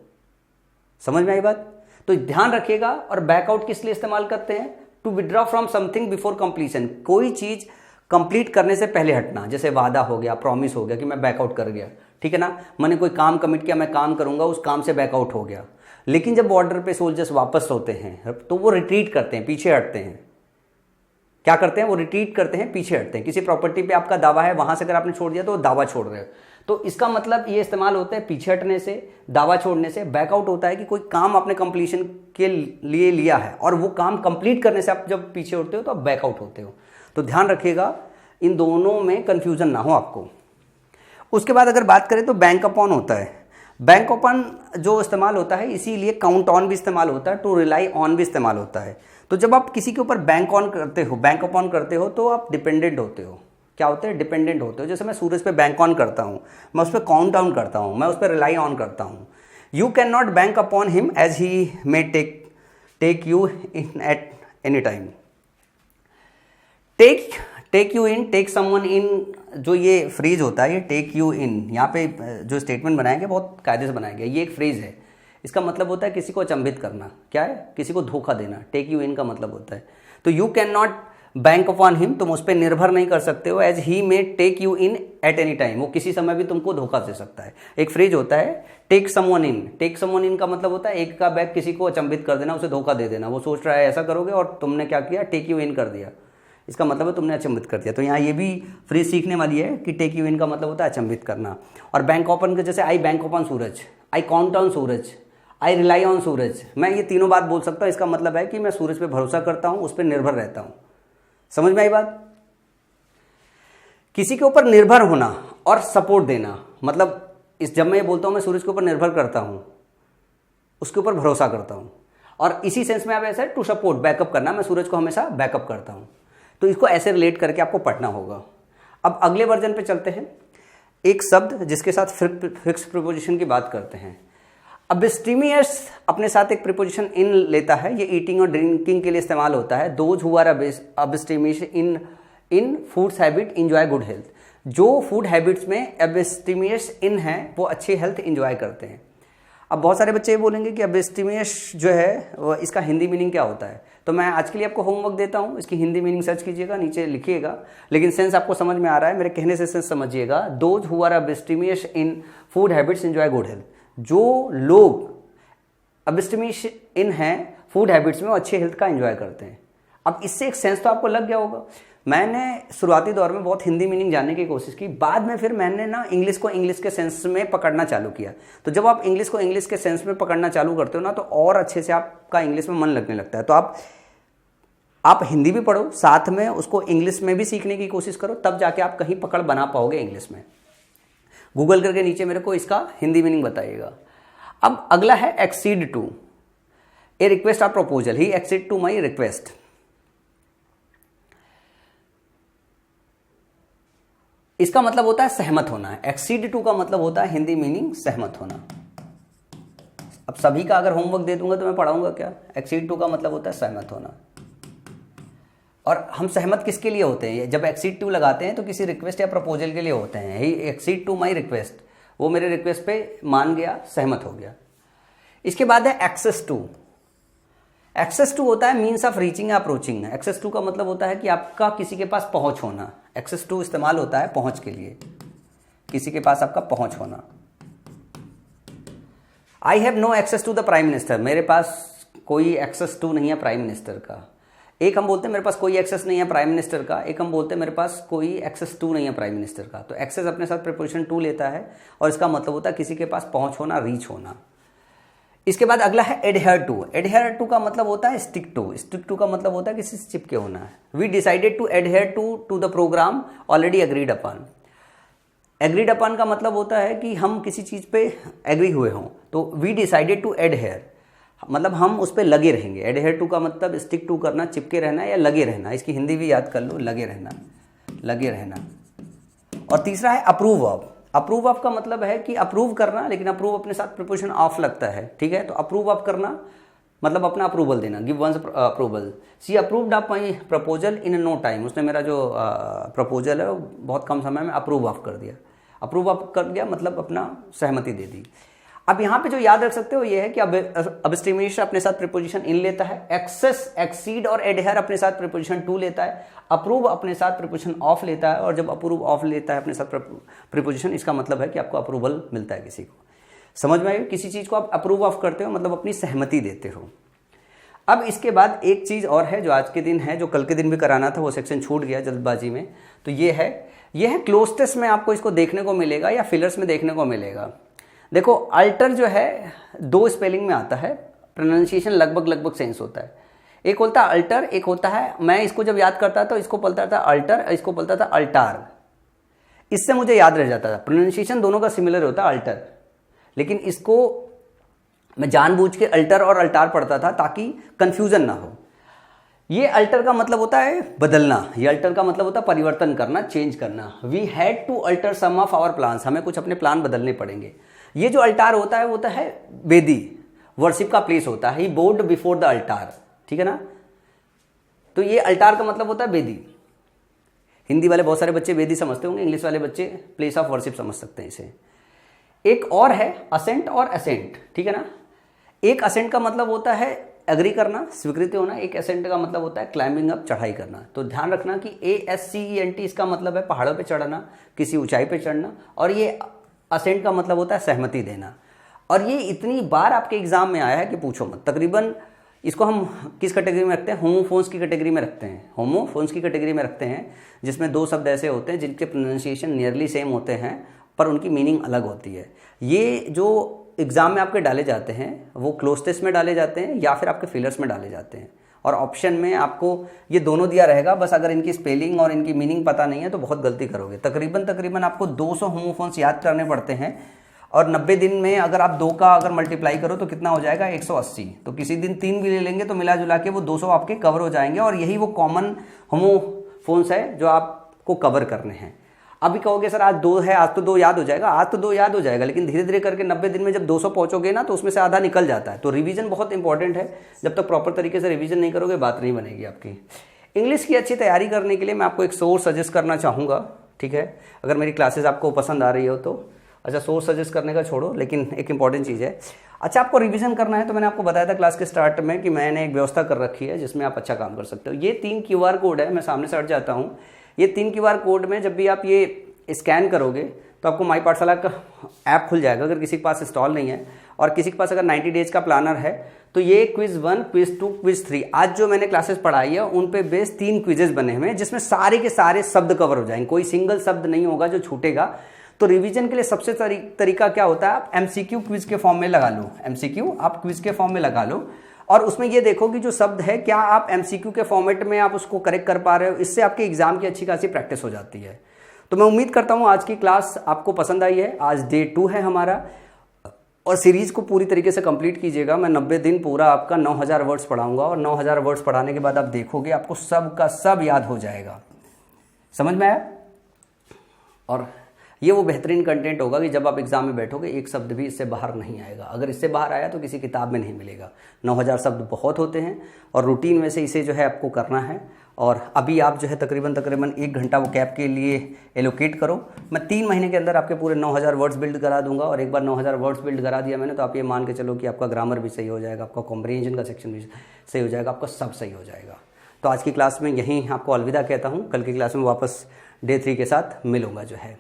Speaker 1: समझ में आई बात? तो ध्यान रखिएगा। और बैकआउट किस लिए इस्तेमाल करते हैं, to withdraw from something before completion, कोई चीज कंप्लीट करने से पहले हटना। जैसे वादा हो गया, प्रॉमिस हो गया कि मैं बैकआउट कर गया, ठीक है ना, मैंने कोई काम कमिट किया, मैं काम करूंगा, उस काम से बैकआउट हो गया। लेकिन जब बॉर्डर पे सोल्जर्स वापस होते हैं तो वो रिट्रीट करते हैं, पीछे हटते हैं। क्या करते हैं, वो रिट्रीट करते हैं, पीछे हटते हैं। किसी प्रॉपर्टी पे आपका दावा है, वहां से अगर आपने छोड़ दिया तो दावा छोड़ रहे हो। तो इसका मतलब ये इस्तेमाल होता है पीछे हटने से, दावा छोड़ने से। बैकआउट होता है कि कोई काम आपने कंप्लीशन के लिए लिया है और वो काम कंप्लीट करने से आप जब पीछे उठते हो तो आप बैकआउट होते हो। तो ध्यान रखिएगा, इन दोनों में कंफ्यूजन ना हो आपको। उसके बाद अगर बात करें तो बैंक अपॉन होता है। बैंक अपॉन जो इस्तेमाल होता है, इसीलिए काउंट ऑन भी इस्तेमाल होता है, टू रिलाई ऑन भी इस्तेमाल होता है। तो जब आप किसी के ऊपर बैंक ऑन करते हो, बैंक अपॉन करते हो, तो आप डिपेंडेंट होते हो। क्या होते हैं, डिपेंडेंट होते हो। जैसे मैं सूरज पे बैंक ऑन करता हूँ, मैं उस पर काउंट डाउन करता हूँ, मैं उस पर रिलाई ऑन करता हूँ। You can not bank upon him as he may take you in at any time. Take you in, take someone in, जो ये फ्रेज होता है, ये टेक यू इन, यहाँ पे जो स्टेटमेंट बनाया गया बहुत कायदे से बनाया गया। ये एक फ्रेज है, इसका मतलब होता है किसी को अचंभित करना। क्या है, किसी को धोखा देना। टेक यू इन का मतलब होता है, तो you can not bank upon him, तुम उस पर निर्भर नहीं कर सकते हो। As he may take you in at any time, वो किसी समय भी तुमको धोखा दे सकता है। एक फ्रेज होता है take someone in. Take someone in का मतलब होता है एक का बैग किसी को अचंभित कर देना, उसे धोखा दे देना। वो सोच रहा है ऐसा करोगे और तुमने क्या किया, टेक यू इन कर दिया। इसका मतलब है तुमने अचंभित कर दिया। तो यहाँ ये भी फ्रेज सीखने वाली है कि टेक यू इन का मतलब होता है अचंभित करना। और बैंक ओपन के जैसे I bank upon Suraj, I count on Suraj, I rely on Suraj. मैं ये तीनों बात बोल सकता हूँ। इसका मतलब है कि मैं सूरज पे भरोसा करता हूँ, उस पर निर्भर रहता हूँ। समझ में आई बात? किसी के ऊपर निर्भर होना और सपोर्ट देना, मतलब जब मैं ये बोलता हूँ मैं सूरज के ऊपर निर्भर करता हूँ, उसके ऊपर भरोसा करता हूँ, और इसी सेंस में आप ऐसा है टू सपोर्ट, बैकअप करना, मैं सूरज को हमेशा बैकअप करता हूँ। तो इसको ऐसे रिलेट करके आपको पढ़ना होगा। अब अगले वर्जन पे चलते हैं। एक शब्द जिसके साथ फिक्स प्रीपोजिशन की बात करते हैं। अबिस्टीमियस अपने साथ एक प्रीपोजिशन इन लेता है। ये ईटिंग और ड्रिंकिंग के लिए इस्तेमाल होता है। Those who are abstemious in foods habit enjoy good health. जो फूड हैबिट्स में अबिस्टीमियस इन है वो अच्छी हेल्थ इंजॉय करते हैं। अब बहुत सारे बच्चे ये बोलेंगे कि अबिस्टिमियस जो है वो इसका हिंदी मीनिंग क्या होता है। तो मैं आज के लिए आपको होमवर्क देता हूँ, इसकी हिंदी मीनिंग सर्च कीजिएगा, नीचे लिखिएगा, लेकिन सेंस आपको समझ में आ रहा है, मेरे कहने से सेंस समझिएगा। Those who are abstemious in food habits enjoy good health. जो लोग अबिस्टिमियस इन हैं फूड हैबिट्स में, वो अच्छे हेल्थ का एंजॉय करते हैं। अब इससे एक सेंस तो आपको लग गया होगा। मैंने शुरुआती दौर में बहुत हिंदी मीनिंग जानने की कोशिश की, बाद में फिर मैंने ना इंग्लिश को इंग्लिश के सेंस में पकड़ना चालू किया। तो जब आप इंग्लिश को इंग्लिश के सेंस में पकड़ना चालू करते हो ना, तो और अच्छे से आपका इंग्लिश में मन लगने लगता है। तो आप हिंदी भी पढ़ो, साथ में उसको इंग्लिश में भी सीखने की कोशिश करो, तब जाके आप कहीं पकड़ बना पाओगे इंग्लिश में। गूगल करके नीचे मेरे को इसका हिंदी मीनिंग बताइएगा। अब अगला है एक्सीड टू, ए रिक्वेस्ट और proposal. He accede to my request. इसका मतलब होता है सहमत होना है। एक्सीड टू का मतलब होता है हिंदी मीनिंग सहमत होना। अब सभी का अगर होमवर्क दे दूंगा तो मैं पढ़ाऊंगा क्या। एक्सीड टू का मतलब होता है सहमत होना। और हम सहमत किसके लिए होते हैं, जब एक्सीड टू लगाते हैं तो किसी रिक्वेस्ट या प्रपोजल के लिए होते हैं। ही एक्सीड टू माई रिक्वेस्ट, वो मेरे रिक्वेस्ट पे मान गया, सहमत हो गया। इसके बाद है एक्सेस टू। एक्सेस टू होता है मीन्स ऑफ रीचिंग या अप्रोचिंग। एक्सेस टू का मतलब होता है कि आपका किसी के पास पहुंच होना। एक्सेस टू इस्तेमाल होता है पहुंच के लिए, किसी के पास आपका पहुंच होना। I have no access to the prime minister. मेरे पास कोई एक्सेस टू नहीं है प्राइम मिनिस्टर का। एक हम बोलते हैं मेरे पास कोई एक्सेस नहीं है प्राइम मिनिस्टर का, एक हम बोलते हैं मेरे पास कोई एक्सेस टू नहीं है प्राइम मिनिस्टर का। तो एक्सेस अपने साथ प्रीपोजिशन टू लेता है और इसका मतलब होता है किसी के पास पहुंच होना, रीच होना। इसके बाद अगला है एडहेयर टू। एडहेयर टू का मतलब होता है स्टिक टू। स्टिक टू का मतलब होता है किसी से चिपके होना है। We decided to adhere to the programme already agreed upon. Agreed upon का मतलब होता है कि हम किसी चीज पे एग्री हुए हों। तो वी डिसाइडेड टू एडहेयर मतलब हम उस पर लगे रहेंगे। एडहेयर टू का मतलब स्टिक टू करना, चिपके रहना या लगे रहना। इसकी हिंदी भी याद कर लो, लगे रहना, लगे रहना। और तीसरा है अप्रूव ऑफ। अप्रूव ऑफ का मतलब है कि अप्रूव करना, लेकिन अप्रूव अपने साथ प्रीपोजिशन ऑफ लगता है, ठीक है। तो अप्रूव ऑफ करना मतलब अपना अप्रूवल देना, give one's approval. She approved of my proposal in no time. उसने मेरा जो प्रपोजल है वो बहुत कम समय में अप्रूव ऑफ कर दिया। अप्रूव ऑफ कर दिया मतलब अपना सहमति दे दी। अब यहाँ पे जो याद रख सकते हो ये है कि अबिस्टिमियस अपने साथ प्रीपोजिशन इन लेता है, एक्सेस, एक्सीड और एडहेयर अपने साथ प्रीपोजिशन टू लेता है, अप्रूव अपने साथ प्रीपोजिशन ऑफ लेता है। और जब अप्रूव ऑफ लेता है अपने साथ प्रीपोजिशन, इसका मतलब है कि आपको अप्रूवल मिलता है किसी को। समझ में आए, किसी चीज को आप अप्रूव ऑफ करते हो मतलब अपनी सहमति देते हो। अब इसके बाद एक चीज और है जो आज के दिन है, जो कल के दिन भी कराना था, वो सेक्शन छूट गया जल्दबाजी में। तो ये है क्लोज में आपको इसको देखने को मिलेगा या फिलर्स में देखने को मिलेगा। देखो अल्टर जो है दो स्पेलिंग में आता है, प्रोनाउंसिएशन लगभग सेंस होता है। एक होता है अल्टर, एक होता है, मैं इसको जब याद करता था इसको बोलता था अल्टर, इसको बोलता था अल्टार। इससे मुझे याद रह जाता था। प्रोनाउंसिएशन दोनों का सिमिलर होता है अल्टर, लेकिन इसको मैं जानबूझ के अल्टर और अल्टार पढ़ता था ताकि कंफ्यूजन ना हो। ये अल्टर का मतलब होता है बदलना, ये अल्टर का मतलब होता है परिवर्तन करना, चेंज करना। We had to alter some of our plans, हमें कुछ अपने प्लान बदलने पड़ेंगे। ये जो अल्टार होता है वो होता है वेदी, वर्शिप का प्लेस होता है। ही बोर्ड बिफोर द अल्टार, ठीक है ना। तो ये अल्टार का मतलब होता है वेदी। हिंदी वाले बहुत सारे बच्चे वेदी समझते होंगे, इंग्लिश वाले बच्चे प्लेस ऑफ वर्शिप समझ सकते हैं इसे। एक और है असेंट और असेंट, ठीक है ना। एक असेंट का मतलब होता है एग्री करना, स्वीकृति होना। एक असेंट का मतलब होता है क्लाइंबिंग अप, चढ़ाई करना। तो ध्यान रखना कि ASCENT इसका मतलब है पहाड़ों पे चढ़ना, किसी ऊंचाई पे चढ़ना। और ये असेंट का मतलब होता है सहमति देना। और ये इतनी बार आपके एग्जाम में आया है कि पूछो मत। तकरीबन इसको हम किस कैटेगरी में रखते हैं, होमोफोन्स की कैटेगरी में रखते हैं। होमोफोन्स की कैटेगरी में रखते हैं जिसमें दो शब्द ऐसे होते हैं जिनके प्रोनाउंसिएशन नियरली सेम होते हैं पर उनकी मीनिंग अलग होती है। ये जो एग्जाम में आपके डाले जाते हैं वो क्लोज टेस्ट में डाले जाते हैं या फिर आपके फिलर्स में डाले जाते हैं। और ऑप्शन में आपको ये दोनों दिया रहेगा, बस अगर इनकी स्पेलिंग और इनकी मीनिंग पता नहीं है तो बहुत गलती करोगे। तकरीबन आपको 200 होमोफोन्स याद करने पड़ते हैं और 90 दिन में अगर आप 2 का अगर मल्टीप्लाई करो तो कितना हो जाएगा, 180। तो किसी दिन 3 भी ले लेंगे तो मिला जुला के वो 200 आपके कवर हो जाएंगे। और यही वो कॉमन होमोफोन्स है जो आपको कवर करने हैं। अभी कहोगे सर आज 2 है, आज तो 2 याद हो जाएगा। आज तो 2 याद हो जाएगा, लेकिन धीरे धीरे करके 90 दिन में जब 200 पहुंचोगे ना तो उसमें से आधा निकल जाता है। तो रिवीजन बहुत इंपॉर्टेंट है। जब तक प्रॉपर तरीके से रिवीजन नहीं करोगे बात नहीं बनेगी आपकी। इंग्लिश की अच्छी तैयारी करने के लिए मैं आपको एक सोर्स सजेस्ट करना चाहूँगा, ठीक है। अगर मेरी क्लासेस आपको पसंद आ रही हो तो, अच्छा, सोर्स सजेस्ट करने का छोड़ो, लेकिन एक इंपॉर्टेंट चीज़ है। अच्छा, आपको रिवीजन करना है तो मैंने आपको बताया था क्लास के स्टार्ट में कि मैंने एक व्यवस्था कर रखी है जिसमें आप अच्छा काम कर सकते हो। ये 3 QR कोड है, मैं सामने से हट जाता हूँ। ये 3 QR कोड में जब भी आप ये स्कैन करोगे तो आपको माई पाठशाला का ऐप खुल जाएगा, अगर किसी के पास इंस्टॉल नहीं है। और किसी के पास अगर 90 डेज का प्लानर है तो ये क्विज 1, क्विज 2, क्विज 3 आज जो मैंने क्लासेस पढ़ाई है उन पे बेस 3 क्विजेज बने हुए हैं जिसमें सारे के सारे शब्द कवर हो जाएंगे, कोई सिंगल शब्द नहीं होगा जो छूटेगा। तो रिवीजन के लिए सबसे तरीका क्या होता है, आप MCQ क्विज के फॉर्म में लगा लो। MCQ आप क्विज के फॉर्म में लगा लो और उसमें ये देखो कि जो शब्द है क्या आप MCQ के फॉर्मेट में आप उसको करेक्ट कर पा रहे हो। इससे आपके एग्जाम की अच्छी खासी प्रैक्टिस हो जाती है। तो मैं उम्मीद करता हूँ आज की क्लास आपको पसंद आई है। आज डे 2 है हमारा और सीरीज को पूरी तरीके से कंप्लीट कीजिएगा। मैं 90 दिन पूरा आपका 9000 वर्ड्स पढ़ाऊंगा और 9000 वर्ड्स पढ़ाने के बाद आप देखोगे आपको सब का सब याद हो जाएगा। समझ में आया? और ये वो बेहतरीन कंटेंट होगा कि जब आप एग्जाम में बैठोगे एक शब्द भी इससे बाहर नहीं आएगा। अगर इससे बाहर आया तो किसी किताब में नहीं मिलेगा। 9000 शब्द बहुत होते हैं और रूटीन में से इसे जो है आपको करना है। और अभी आप जो है तकरीबन 1 घंटा वो कैप के लिए एलोकेट करो। मैं 3 महीने के अंदर आपके पूरे 9000 वर्ड्स बिल्ड करा दूंगा और एक बार 9000 वर्ड्स बिल्ड करा दिया मैंने तो आप ये मान के चलो कि आपका ग्रामर भी सही हो जाएगा, आपका कॉम्प्रिहेंशन का सेक्शन भी सही हो जाएगा, आपका सब सही हो जाएगा। तो आज की क्लास में यहीं आपको अलविदा कहता हूँ। कल की क्लास में वापस डे 3 के साथ मिलूंगा जो है।